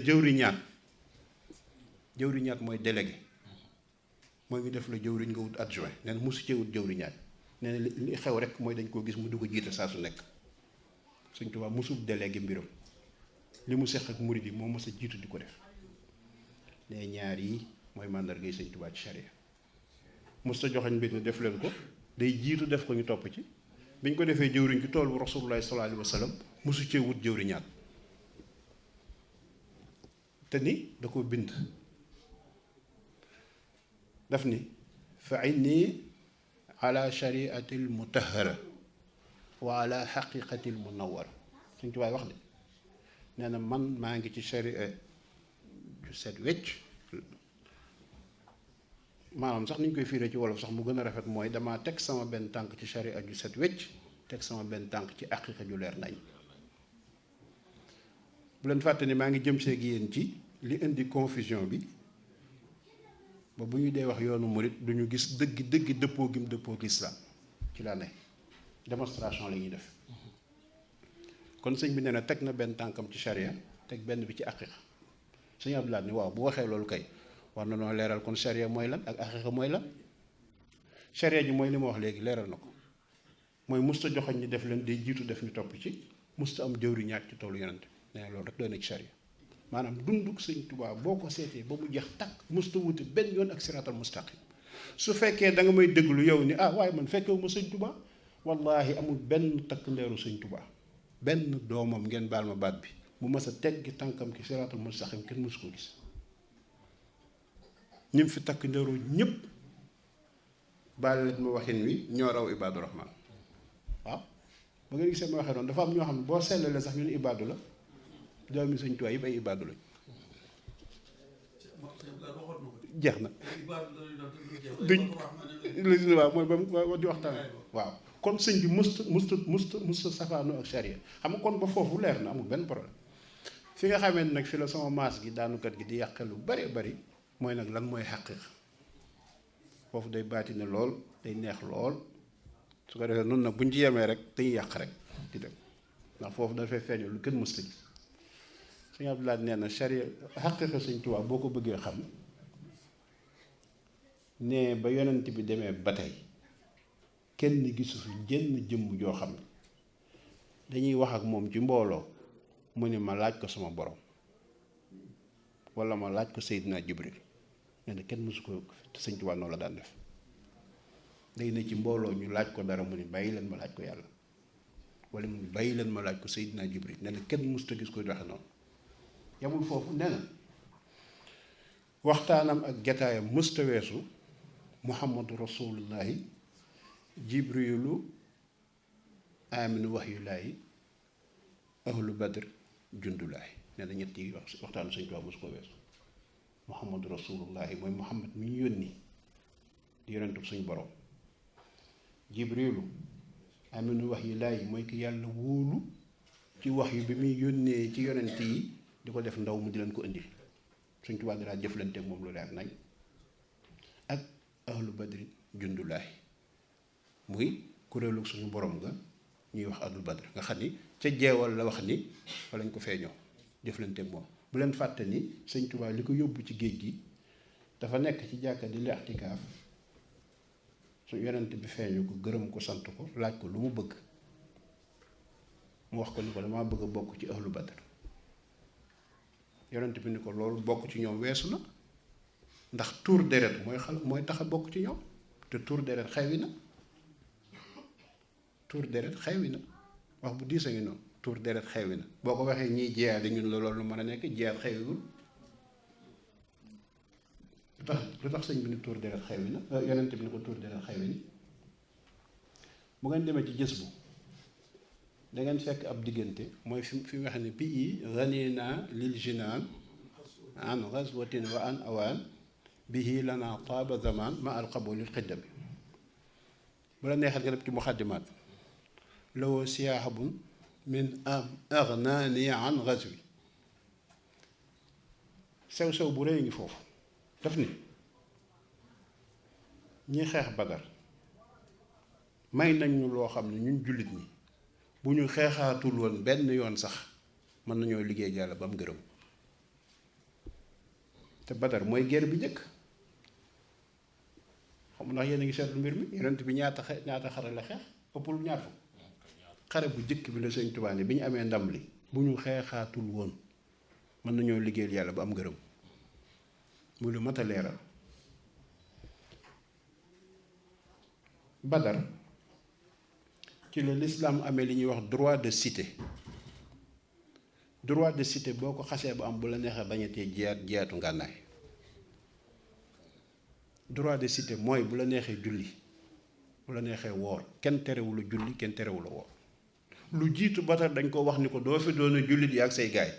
jëwriñaat mooy délégué mooy ngi def la jëwriñ nga wut adjoint nee na musu cee wut jëwriñaat nee na li xew rek mooy dañ koo gis mu du ko jiite saa su nekk Sëñ Tuubaa musul délégué mbiram li mu seq ak murid yi moo mës a jiitu di ko def ne ñaar yi mooy màndargay sëñ Tuubaa ci sharia mos ta joxañ mbir ne def leen ko day jiitu def ko ñu topp ci biñ ko defee jëwriñ ci tool bu rasulullahi sallallahu alayhi wa sallam mosu cee wut jëwriñaat te ni da ko bind daf ni fa inni ala shariati l mutahara wa ala xaqiqati l munawara suñ tubaay wax de nee na man maa ngi ci sharia ju set wecc maanaam sax ni ñu koy fiiree ci wolof sax mu gën a rafet mooy damaa teg sama benn tànk ci sharia ju set wecc teg sama benn tànk ci aqiqa ju leer nañ bu leen fàtte ni maa ngi jëm seeg yéen ci li indi confusion bi ba bu ñu dee wax yoonu murit du ñu gis dëgg dëppoo gim dëppoo ak lislaam ci la ne démonstration la ñuy def kon sëñ bi nee na teg na benn tànkam ci sharia teg benn bi ci aqiqa sëñ Abdoulaye ni waaw bu waxee loolu kay war na noo leeral kon sharia mooy lan ak aqiqa mooy lan sharia ji mooy li ma wax léegi leeral na ko mooy musta joxoñ ñi def leen day jiitu def ñu topp ci musta am jëwri ñaak ci toolu yonent nee na loolu rek doy na ci sharia maanaam dunduk sëñ Tuubaa boo ko seetee ba mu jeex takk musta wuti benn yoon ak siraatal mustaqim su fekkee da nga may déglu yow ni ah waaye man fekkewu ma sëñ Tuubaa wallaahi amul benn takk ndeeru sëñ Tuubaa benn doomam ngeen baal ma baat bi mu mas a teggi tànkam ki siraatal mustaqim kenn mësu ko gis ñim fi takk ndeeru ñëpp baal leen ma waxin wi ñoo raw ibaadu rahmaan waaw ba nga gisee ma waxee noonu dafa am ñoo xam ne boo sellalee sax ñu ne ibaadu la doomi sëñ Tuubaa yëpp ay ibaadu lañ jeex na duñ waaw mooy ba di waxtaan waaw kon sëñ bi musta safaanu ak charia xam nga kon ba foofu leer na amul benn problème fi nga xamee nag fi la sama maas gi daanukat gi di yàqe lu bari bari mooy nag lan mooy xaqiiqa foofu day baati ne lool day neex lool su ko defee noonu nag buñ ci yemee rek dañuy yàq rek di dem ndax foofu dafay feeñu lu kenn musta gis sëñ Abdoulaye nee na charia xaqiiqa sëñ Tuubaa boo ko bëggee xam ne ba yonent bi demee ba tey kenn gisu fi jenn jëmm joo xam ne dañuy wax ak moom ci mbooloo mu ne ma laaj ko sama borom wala ma laaj ko Seydina Jibril nee na kenn mësu ko te sëñ Tuubaa noonu la daan def day ne ci mbooloo ñu laaj ko dara mu ne bàyyi leen ma laaj ko yàlla wala mu ne bàyyi leen ma laaj ko Seydina Jibril nee na kenn mësuta gis koy doxe noonu yamul foofu nee na waxtaanam ak jataayam mësta weesu muhammadu rasulullahi jibrilu aminu wahyulaahi ahlu badr jundulaahi nee na ñett yi waxtaanu sëñ Tuubaa mësu ko weesu muhammadu rasulullahi mooy muhammad mi ñu yónni di yonentub suñ borom jibrilu aminu wahyulaahi mooy ki yàlla wóolu ci wax yu bi muy yónnee ci yonent yi di ko def ndaw mu di leen ko indi sëñ Tuubaa daa jëflante moom lu leer nañ ak ahlu badri jundulaahi muy kuréelu suñu borom nga ñuy wax ahlu badr nga xam ni ca jeewal la wax ni fa lañ ko feeñoo jëflante moom bu leen fàtte ni sëñ Tuubaa li ko yóbbu ci géej gi dafa nekk ci jàkka di li'tikaaf su yonent bi feeñu ko gërëm ko sant ko laaj ko lu mu bëgg mu wax ko ni ko damaa bëgg a bokk ci ahlu badr yonent bi ni ko loolu bokk ci ñoom weesu na ndax tuur deret mooy tax a bokk ci ñoom te tuur deret xewi na tuur deret xewi na wax bu diis a ngi noonu tuur deret xewi na boo ko waxee ñiy jiyaat ñun la loolu mën a nekk jiyaat xewiwul lu tax sëñ bi ni tuur deret xewi na yonent bi ni ko tuur deret xewi na bu ngeen demee ci gës bu da ngeen fekk ab diggante mooy fi mu wax ne bii ghanina lil jinaan an ghazwatin wa an awaan bihi lana taaba zaman ma al qabulil xiddami bu la neexal nga def ci muxaddimaat lawoo siyaahabun min aghnani an ghazwi sew-sew bu rëy ngi foofu daf ni ñi xeex Badar may nañ ñu loo xam ne ñun jullit ñi bu ñu xeexaatul woon benn yoon sax mën nañoo liggéey yàlla ba mu gërëm te Badar mooy guerre bi njëkk xam ndax yéen a ngi seetlu mbir mi yonent bi ñaata xare la xeex ëppul ñaar fukk xare bu njëkk bi la sëñ Tuubaa bi ñu amee ndam li bu ñu xeexaatul woon mën nañoo liggéeyal yàlla ba am gërëm muy lu mat a leeral. Badar ci la lislaam amee li ñuy wax droit de cité. droit de cité boo ko xasee ba am bu la neexee bañatee jiyaatu ngànnaay. droit de cité mooy bu la neexee julli, bu la neexee woor, kenn terewula julli, kenn terewula woor. lu jiitu Badar dañ ko wax ni ko doo fi doon a jullit yi ak say gaay.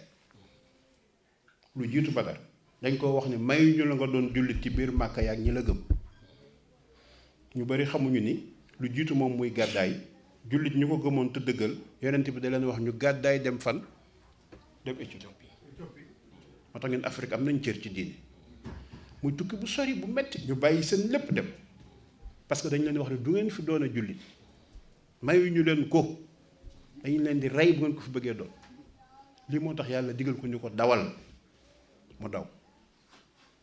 lu jiitu Badar dañ ko wax ni mayuñu la nga doon jullit ci biir Màkka yaak ñi la gëm. ñu bari xamuñu ni lu jiitu moom muy gàddaay jullit ñu ko gëmoon te dëggal yonent bi da leen wax ñu gàddaay dem fan, dem Éthiopie. moo tax ngeen Afrique am nañ cër ci diine. muy tukki bu sori bu metti ñu bàyyi seen lépp dem parce que dañ leen wax ne du ngeen fi doon a jullit mayuñu leen ko, dañu leen di rey bu ngeen ko fi bëggee doon. lii moo tax yàlla digal ko ñu ko dawal mu daw.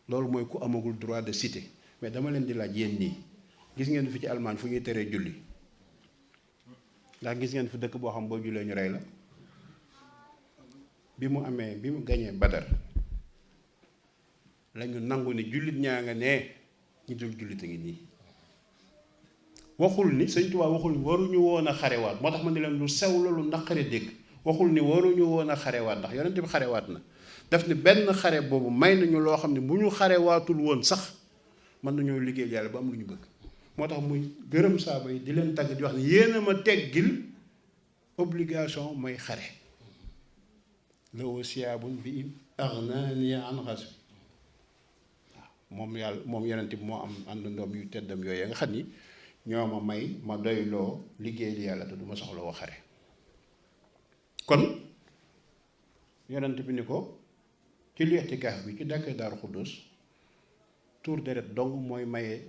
loolu mooy ku amagul droit de cité. mais dama leen di laaj yéen nii, gis ngeen fi ci Allemagne fu ñuy teree julli? ndax gis ngeen fi dëkk boo xam boo jullee ñu rey la? bi mu gañee Badar lañu nangu ni jullit ñaa nga ne ñu dul jullit a ngi nii. waxul ni Sëñ Tuubaa waxul ni waruñu woon a xarewaat. moo tax ma ni leen lu sew la, lu naqare dégg. waxul ni waruñu woon a xarewaat ndax yonent bi xarewaat na. daf ni benn xare boobu may nañu loo xam ne bu ñu xarewaatul woon sax mën nañoo liggéey yàlla ba am lu ñu bëgg. moo tax muy gërëm saaba yi di leen tagg di wax ne yéen a ma teggil obligation may xare. law siyaabun bi im aghnani an ghazwi. moom yàlla moom yonent bi moo am àndandoom yu teddam yooyu nga xam ni ñoo ma may ma doyloo liggéey li yàlla te du ma soxla woo xare. kon yonent bi ni ko ci li'tikaaf bi ci dàkkee Daaru Xuddus tuur deret dong mooy maye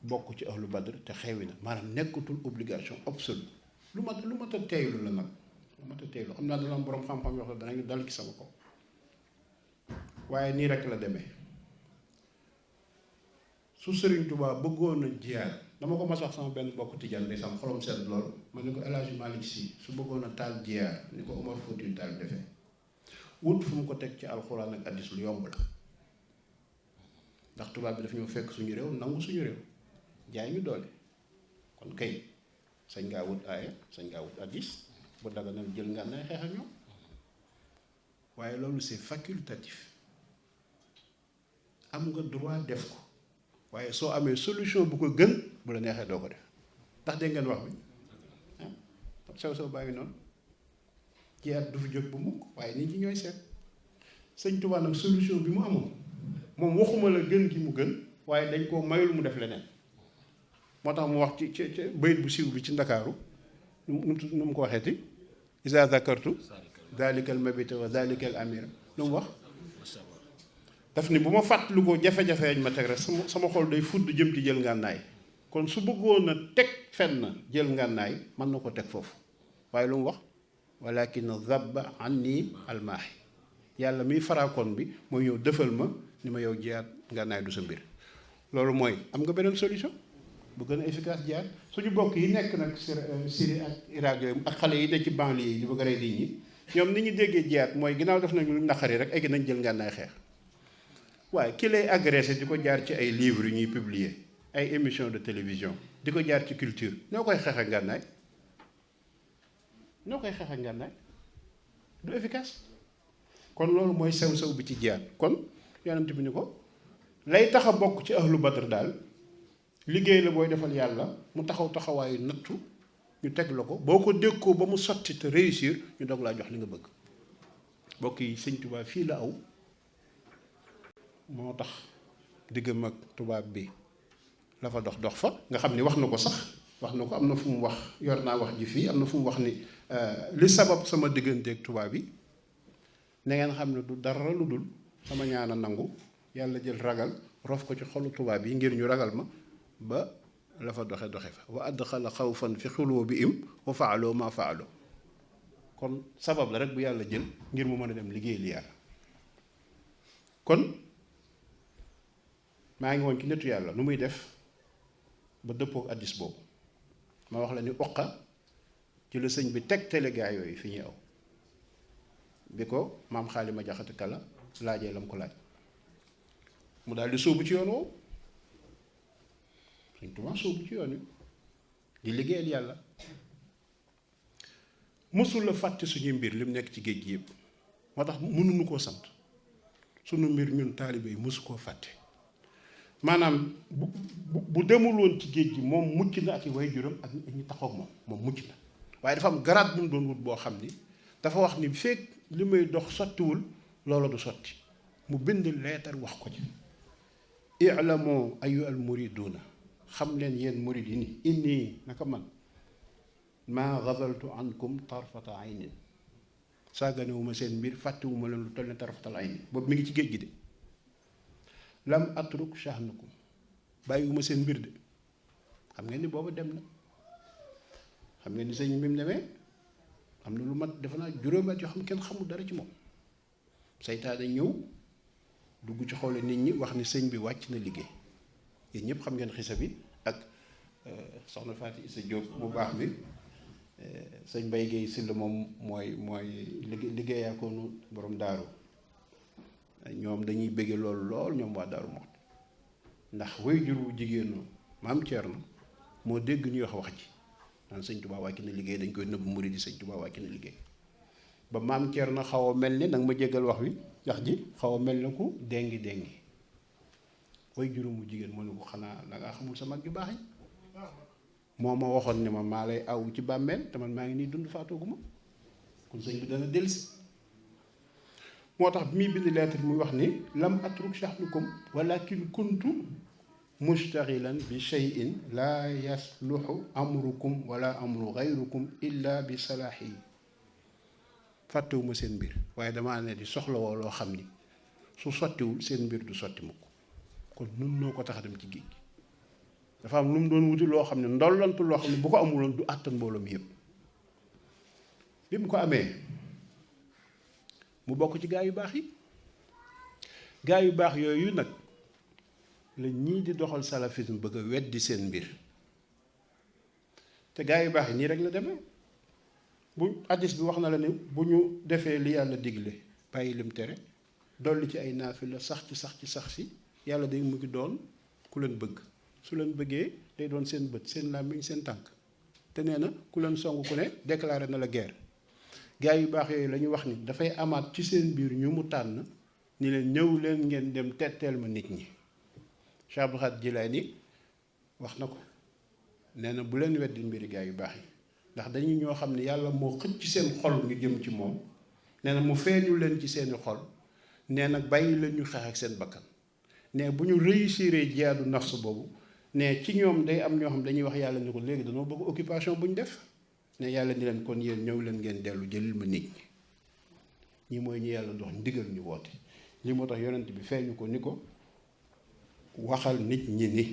bokk ci ahlu Badr te xewi na maanaam nekkatul obligation absolue. lu mat a teeylu la nag, lu mat a teeylu. xam naa dana am boroom xam-xam yoo xam ne danañu dal ci sama kaw waaye nii rek la demee. su Sëriñ Tuubaa bëggoon a jiyaar, dama ko mas wax sama benn bokk tijaan bi sama xolom sedd lool ma ni ko El Hadji Malick Sy su bëggoon a taal jiyaar ni ko Omar Foutiyou Tall defee wut fu mu ko teg ci alxuraan ak hadiis lu yomb la. ndax tubaab bi daf ñoo fekk suñu réew nangu suñu réew jaay ñu doole. kon kay sañ ngaa wut aaya, sañ ngaa wut hadiis bu daganal jël ngànnaay xeex ak ñoom. waaye loolu c'est facultatif, am nga droit def ko. waaye soo amee solution bu ko gën bu la neexee doo ko def. ndax dégg ngeen wax bi sew bàyyi noonu jiyaat du fi jóg bu mukk waaye nit ñi ñooy seet. Sëñ Tuubaa nag solution bi mu amoon moom waxuma la gën gi mu gën waaye dañ koo mayul mu def leneen. moo tax mu wax ci bayit bu siiw bi ci Ndakaaru nu mu ko waxeeti isa zakartu dalikal mabita wa dalikal amira lu mu wax daf ni bu ma fàttali ko jafe-jafe yañ ma teg rek sama xol day fudd jëm ci jël ngànnaay. kon su bëggoon a teg fenn jël ngànnaay mën na ko teg foofu waaye lu mu wax walakin zabba anni almaahi. yàlla miy faraakoon bi mooy ñëw defal ma ni ma yow jiyaat ngànnaay du sa mbir. loolu mooy am nga beneen solution bu gën a efficace jiyaat. suñu bokk yi nekk nag Syrie ak Irak yooyu ak xale yi ne ci banlieue yi di bëgg a rey nit ñi ñoom ni ñu déggee jiyaat mooy ginnaaw def nañu lu naqari rek egg nañ jël ngànnaay xeex. waaye ki lay agressé di ko jaar ci ay livres yu ñuy publier ay émissions de télévision di ko jaar ci culture ñoo koy xeex ak ngànnaay du efficace. kon loolu mooy sew-sew bi ci jiyaat. kon yonent bi ni ko lay tax a bokk ci ahlu Badr daal liggéey la booy defal yàlla mu taxawaayu nattu ñu teg la ko boo ko déggoo ba mu sotti te réussir ñu doog laa jox li nga bëgg. mbokk yi Sëñ Tuubaa fii la aw. moo tax diggam ak tubaab bi la fa dox fa nga xam ni wax na ko sax wax na ko am na fu mu wax yor naa wax ji fii am na fu mu wax ni li sabab sama digganteeg tubaab bi na ngeen xam ne du dara lu dul sama ñaana nangu yàlla jël ragal rof ko ci xolu tubaab yi ngir ñu ragal ma ba la fa doxe fa wa adxala xawfan fi xuluubihim wa faaloo ma faaloo. kon sabab la rek bu yàlla jël ngir mu mën a dem liggéey li yàlla. kon maa ngi woon ci nettu yàlla nu muy def ba dëppook addis boobu ma wax la ni uqa ci la sëñ bi teg tele gaa yooyu fi ñuy aw bi ko maam xaali ma jaxate kala laajee lam ko laaj mu daal di sóobu ci yoon woowu. Sëñ Tuubaa sóobu ci yoon wi di liggéeyal yàlla. mësul la fàtte suñuy mbir li mu nekk ci géej gi yëpp moo tax mënuñu koo sant suñu mbir ñun taalibe yi mësu koo fàtte. maanaam bu demul woon ci géej gi moom mucc na ak i waajuram ak ñi taxaw moom mucc na. waaye dafa am garaat bu mu doon wut boo xam ni dafa wax ni fekk li may dox sottiwul loola du sotti mu bind leetar wax ko ci. i'lamu ayyuhal muriduuna xam leen yéen murid yi ni inni naka man maa gazaltu ankum tarfata aynin sàgganewuma seen mbir fàttewuma leen lu toll ne tarfatal aynin boobu mi ngi ci géej gi de. lam atruk shahnakum bàyyiwuma seen mbir de. xam ngeen ni booba dem na. xam ngeen ni sëñ bi mu demee am na lu mat defe naa juróomi at yoo xam kenn xamul dara ci moom. seytaane ñëw dugg ci xoole nit ñi wax ni sëñ bi wàcc na liggéey. yéen ñëpp xam ngeen xisa bi ak soxna Faati Isa Jóob bu baax bi. sëñ Mbay Géey Sylla moom mooy liggéeyaa ko nu borom daaru. ñoom dañuy bëgge loolu lool ñoom waa Daaru Muxti ndax waajur wu jigéenu maam Thierno moo dégg ñuy wax ji naan sëñ Tuubaa wàcc na liggéey dañ koy nëbb murid yi sëñ Tuubaa wàcc na liggéey ba maam Thierno xaw a mel ni nag ma jéggal wax ji xaw a mel ni ku déngi waajur mu jigéen moo ne ko xanaa da ngaa xamul sa mag ju baax yi moo ma waxoon ne ma maa lay aw ci bàmmeel te man maa ngi nii dund faatooguma kon sëñ bi dana dellusi. moo tax bi muy bind lettre muy wax ni lam atruk shahnukum walakin kuntu mustaxilan bi shay'in laa yasluxu amrukum wala amru gayrukum illa bi salaahi. fàttewuma seen mbir waaye damaa ne di soxlawoo loo xam ni su sottiwul seen mbir du sotti mukk. kon nun noo ko tax a dem ci géej gi dafa am lu mu doon wuti loo xam ne ndollantu loo xam ne bu ko amuloon du àttan mbooloo mi yëpp. bi mu ko amee mu bokk ci gaa yu baax yi. gaa yu baax yooyu nag la ñii di doxal salafisme bëgg a weddi seen mbir te gaa yu baax yi nii rek la demee. bu hadiis bi wax na la ne bu ñu defee li yàlla digle bàyyi lim tere dolli ci ay naafila sax ci yàlla day mu ngi doon ku leen bëgg su leen bëggee day doon seen bët seen làmmiñ seen tànk te nee na ku leen song ku ne déclaré na la guerre. gaa yu baax yooyu la ñu wax ni dafay amaat ci seen biir ñu mu tànn ni leen ñëw leen ngeen dem tetteel ma nit ñi. Cheikh Abdul Xaadir Jilaani wax na ko nee na bu leen weddi mbiri gaa yu baax yi ndax dañu ñoo xam ne yàlla moo xëcc ci seen xol ñu jëm ci moom nee na mu feeñu leen ci seeni xol nee na bàyyi leen ñu xeex ak seen bakkan ne bu ñu réussir jihaadu nafs boobu ne ci ñoom day am ñoo xam dañuy wax yàlla ni ko léegi dañoo bëgg occupation bu ñu def ne yàlla ni leen kon yéen ñëw leen ngeen dellu jëlil ma nit ñi mooy ñu yàlla dox ndigal ñu woote. lii moo tax yonent bi feeñu ko ni ko waxal nit ñi ni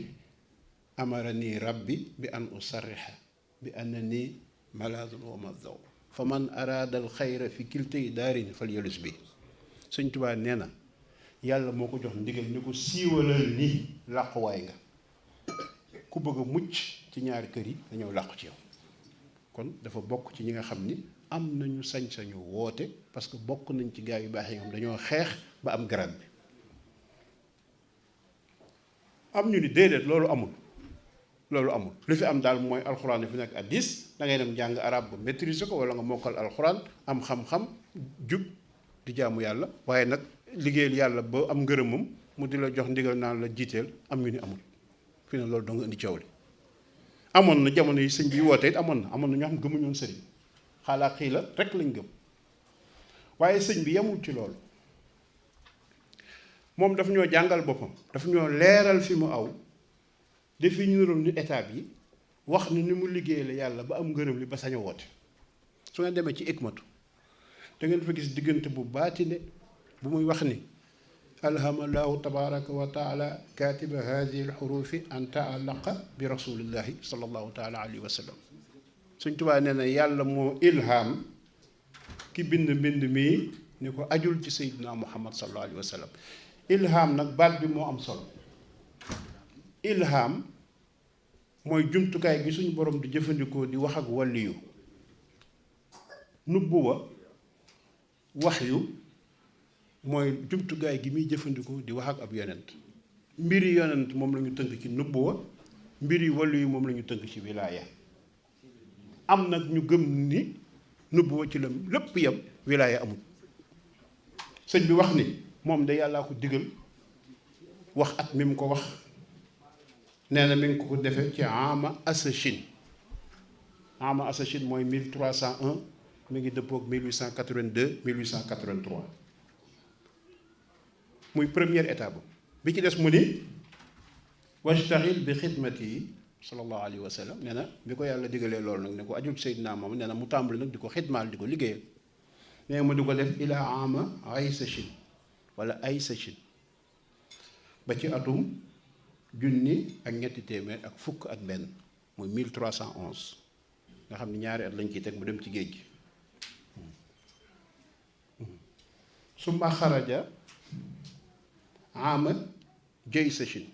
amara nii rabbi bi an usarriha bi anna nii malaadun wa mazdaw fa man araada al xayra fi kiltay daarin fal yalus bi. Sëñ Tuubaa nee na yàlla moo ko jox ndigal ni ko siiwalal ni làquwaay nga ku bëgg a mucc ci ñaari kër yi dañoo làqu ci yow. kon dafa bokk ci ñi nga xam ni am nañu sañ-sañu woote parce que bokk nañ ci gaa yu baax yi nga xam dañoo xeex ba am garab bi. am ñu ni déedéet loolu amul li fi am daal mooy alxuraan fi nekk hadiis da ngay dem jàng arab ba maîtriser ko wala nga mokkal alxuraan am xam-xam jub di jaamu yàlla waaye nag liggéeyal yàlla ba am ngërëmam mu di la jox ndigal naan la jiiteel am ñu ni amul. fi ne loolu doo nga indi coow li. amoon na jamono yi sëñ bi woote it amoon na ñoo xam gëmuñoon sëriñ xaalaa xii la rek lañ gëm waaye sëñ bi yemul ci loolu moom dafa ñoo jàngal boppam dafa ñoo leeral fi mu aw defi ñu niroon ni étape yi wax ni mu liggéey la yàlla ba am ngërëm li ba sañ a woote. su ngeen demee ci ikmatu da ngeen fa gis diggante bu baatine bu muy wax ni alhamallahu tabaraka wa taala katiba hadihi alxurufi an taalaqa bi rasulillahi sallallahu taala alayhi wa sallam. Sëñ Tuubaa nee na yàlla moo ilham ki bind mbind mii ni ko ajul ci sayyidina muhammad sallallahu alayhi wa sallam. ilham nag baat bi moo am solo. ilham mooy jumtukaay gi suñu borom di jëfandikoo di wax ak waliyu. nubbuwa waxyu mooy jumtukaay gi muy jëfandikoo di wax ak ab yonent mbiri yonent moom la ñu tënk ci nubuwa, mbiri wàllu yi moom la ñu tënk ci wilaaya. am nag ñu gëm ni nubuwa ci la lépp yam, wilaaya amul. sëñ bi wax ni moom de yàllaa ko digal wax at mi mu ko wax, nee na mi ngi ko defee ci ama asachin. ama asachin mooy 1301, mi ngi dëppoog 1882 1883 muy première étape bi ci des mu ni wajtaxil bi xidmati yi sallallahu alayhi wa sallam. nee na bi ko yàlla digalee loolu nag ne ko ajul Seydina moom, nee na mu tàmbali nag di ko xidmaal di ko liggéeyal. nee mu di ko def ila ama ay sachin wala ay sachin ba ci atum junni ak ñetti téeméer ak fukk ak benn muy 1311 nga xam ne ñaari at lañ ciy teg mu dem ci géej gi. summa xaraja ama jëy sachin.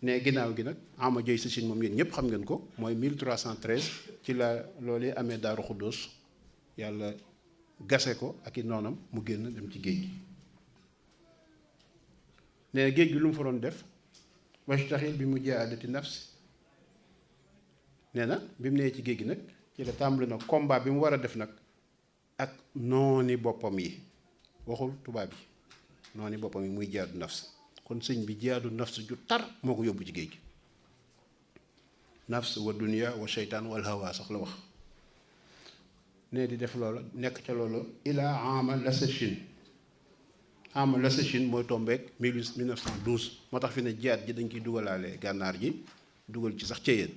ne ginnaaw gi nag ama jëy sachin moom yéen ñëpp xam ngeen ko, mooy 1313 ci la loolee amee Daaru Xuddoos, yàlla gase ko ak i noonam mu génn dem ci géej gi. ne géej gi lu mu fa doon def wajtaxil bi mu jaadati nafsi. nee na bi mu nee ci géej gi nag ci la tàmbali na combat bi mu war a def nag ak nooni boppam yi, waxul tubaab yi, nooni boppam yi muy jaadu nafs. kon sëñ bi jaadu nafs ju tar moo ko yóbbu ci géej gi. nafs wa dunya wa sheytaan wal hawa sax la wax. ne di def loola nekk ca loolu ilaa ama lasachin. ama lasachin mooy tombeek 1912. moo tax fi ne jihaad ji dañ koy dugalaale gànnaar ji, dugal ci sax ceyeen.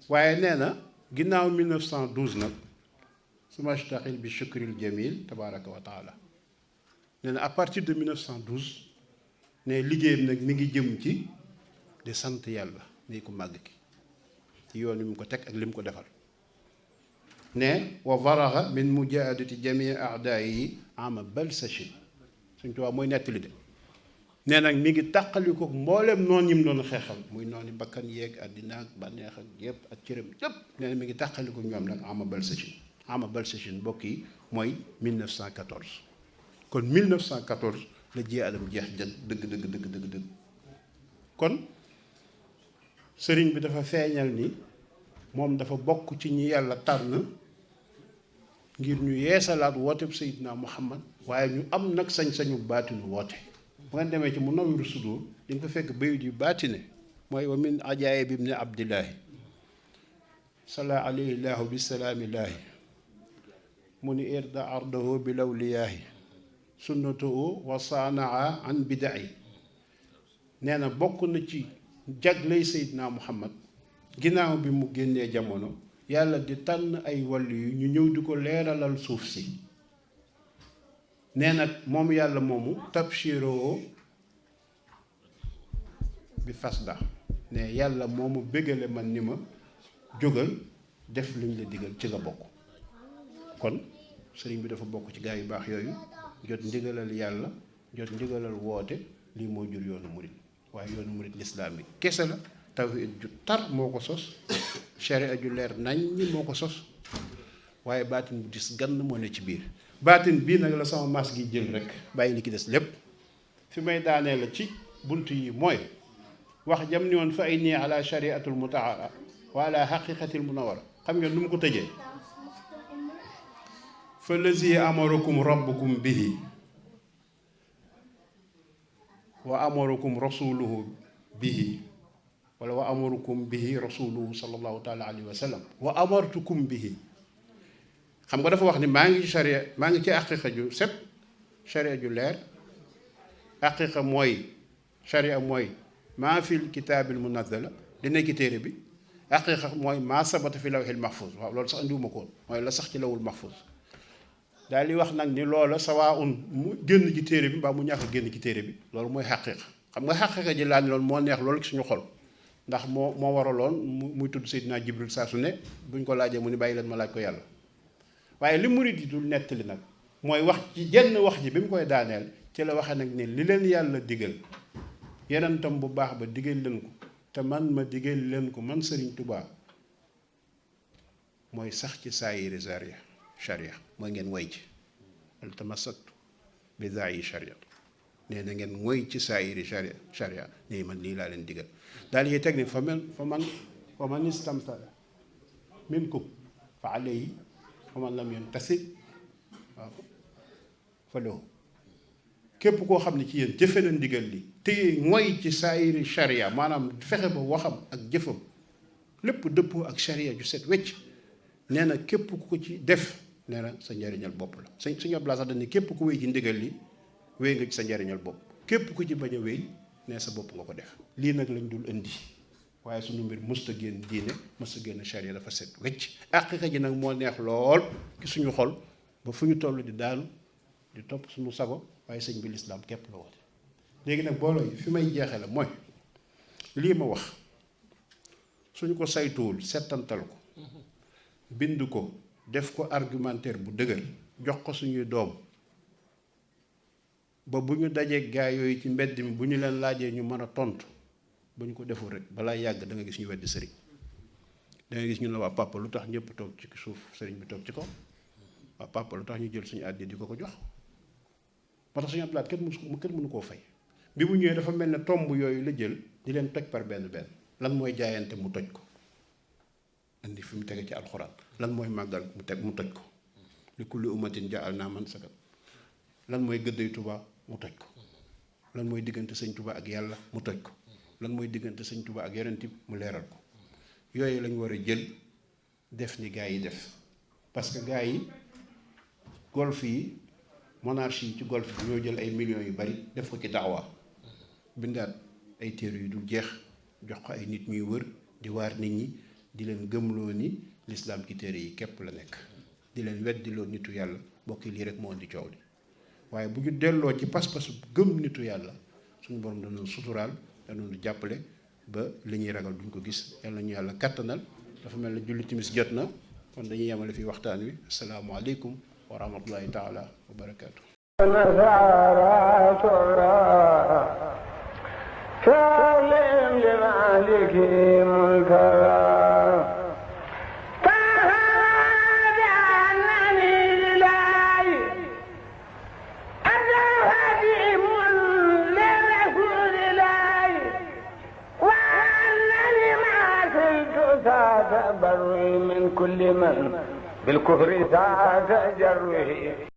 waaye nee na ginnaaw 1912 nag suma ashtaxil bi shukril jamil tabaraka wa taala. nee na à partir de 1912 ne liggéeyam nag mi ngi jëm ci di sant yàlla ni ko màgg ki ci yoon wi mu ko teg ak li mu ko defal. ne wa faraxa min mujaadati jamii aadaayi yi ama balsachin. Sëñ Tuubaa mooy nettali de. nee nag mi ngi tàqali ko mbooleem noonu yi mu doon xeexal, muy noonu bakkan yeeg àddina ak bànneex ak yëpp ak cëram yëpp. nee na mi ngi tàqali ko ñoom nag ama balsachin. ama balsachin mbokk yi mooy 1914. kon 1914 la jihaadam jeex dëgg dëgg dëgg dëgg dëgg. kon sëriñ bi dafa feeñal ni moom dafa bokk ci ñi yàlla tànn ngir ñu yeesalaat wooteeb Seydina Muhammad, waaye ñu am nag sañ-sañu baatinu woote. bu ngeen demee ci Munawwirus Sudur di nga fa fekk bayit yu baatine, mooy wa min ajaayib ibni abdillahi sala alayhi llahu bi salaamillaahi mu ni irda ardahu bi lawliyaahi sunnatuhu wa saanaa an bida'i. nee na bokk na ci jagley Seydina Muhammad ginnaaw bi mu génnee jamono, yàlla di tànn ay wàllu yu ñu ñëw di ko leeralal suuf si. nee nag moom yàlla moomu tabshiroo bi fasda. ne yàlla moomu bégale man ni ma jógal def luñ la digal ci nga bokk. kon sëriñ bi dafa bokk ci gaa yu baax yooyu, jot ndigalal yàlla, jot ndigalal woote. lii moo jur yoonu murit. waaye yoonu murit lislaam bi kese la. tawhid ju tar moo ko sos, sharia ju leer nañ ñi moo ko sos, waaye baatin bu dis gann moo ne ci biir. baatin bii nag la sama maas gi jël rek bàyyi li ki des lépp. fi may daanee la ci bunt yi mooy wax jam ni woon fa ay nii ala shariatul mutaala wa ala haqiqatil munawara. xam ngeen lu mu ko tëjee? fa lazi amarakum rabbukum bihi wa amarakum rasuluhu bihi, wala wa amarukum bihi rasuluhu sallallahu taala alayhi wa sallam wa amartukum bihi. xam nga dafa wax ni maa ngi ci sharia, maa ngi ci aqiqa ju set, sharia ju leer. aqiqa mooy sharia mooy maa fil kitaabil munazzala di nekk téere bi. aqiqa mooy maa sabata fi lawhil mahfuz. waaw loolu sax andiwuma ko woon, mooy la sax ci lawul mahfuz. daal di wax nag ni loola sawaa un mu génn ci téere bi mbaa mu ñàkk a génn ci téere bi. loolu mooy xaqiqa. xam nga xaqiqa ji laa ni loolu moo neex loolu ci suñu xol, ndax moo waraloon muy tudd Seydina Jibril saa su ne buñ ko laajee mu ni bàyyi leen ma laaj ko yàlla. waaye li murid yi dul nettali nag mooy wax ci jenn wax ji bi mu koy daaneel ci la waxee nag ne li leen yàlla digal yonentam bu baax ba digal leen ko, te man ma digal leen ko man Sëriñ Tuubaa, mooy sax ci saayiri sharia mooy ngeen way ci. altamasaktu bi daayi sharia nee na ngeen mooy ci saayiri sharia nee man lii laa leen digal daal yi teg ni fa man istamsaka minkum fa alayhi fa man lam yantasib waaw fa lahu képp koo xam ne ci yéen jëfe na ndigal li te mooy ci saayiri sharia maanaam fexe ba waxam ak jëfam lépp dëppoo ak sharia ju set wecc nee na képp ku ko ci def nee na sa njariñal bopp la suñu Abdou sax dañ ne képp ku wéy ci ndigal li wéy nga ci sa njariñal bopp képp ku ci bañ a wéy nee sa bopp nga ko def lii nag lañ dul indi waaye suñu mbir mësta génn diine mësta génn sharia dafa set wecc àqiqa ji nag moo neex lool ci suñu xol ba fu ñu toll di daanu di topp suñu sago waaye sëñ bi lislaam képp la woote léegi nag booloo yi fi may jeexe la mooy lii ma wax suñu ko saytuwul settantal ko bind ko def ko argumentaire bu dëgër jox ko suñuy doom ba bu ñu dajee gaa yooyu ci mbedd mi bu ñu leen laajee ñu mën a tontu bu ñu ko deful rek balaa yàgg da nga gis ñu weddi sëriñ da nga gis ñu la waa papa lu tax ñëpp toog ci suuf sëriñ bi toog ci kaw waa papa lu tax ñu jël suñu àddee di ko jox moo tax suñu ablaat kenn mënu koo fay bi mu ñëwee dafa mel ne tomb yooyu la jël di leen toj par benn benn lan mooy jaayante mu toj ko indi fi mu tege ci alxuraan lan mooy màggal mu toj ko li kulli ummatin ja'alnaa mansakan lan mooy gëdday Tuubaa mu toj ko lan mooy diggante sëñ Tuubaa ak yàlla mu toj ko lan mooy diggante sëñ Tuubaa ak yonent bi mu leeral ko yooyu lañ war a jël def ni gaa yi def parce que gaa yi golf yi monarchie yi ci golf bi ñoo jël ay millions yu bari def ko ci daawa bindaat ay téere yu dul jeex jox ko ay nit ñuy wër di waar nit ñi di leen gëmloo ni lislaam ci téere yi képp la nekk di leen weddiloo nitu yàlla bokki lii rek moo indi coow li waaye bu ñu delloo ci pas-pasu gëm nitu yàlla suñu borom danoon suturaal danoon jàppale ba li ñuy ragal duñ ko gis yàlla ñu yàlla kattanal dafa mel ne julli timis jot na kon dañuy yemale fi waxtaan wi asalaamaaleykum wa rahmatullahi taala wa barakaatu. من كل من بالكفر ساعة جره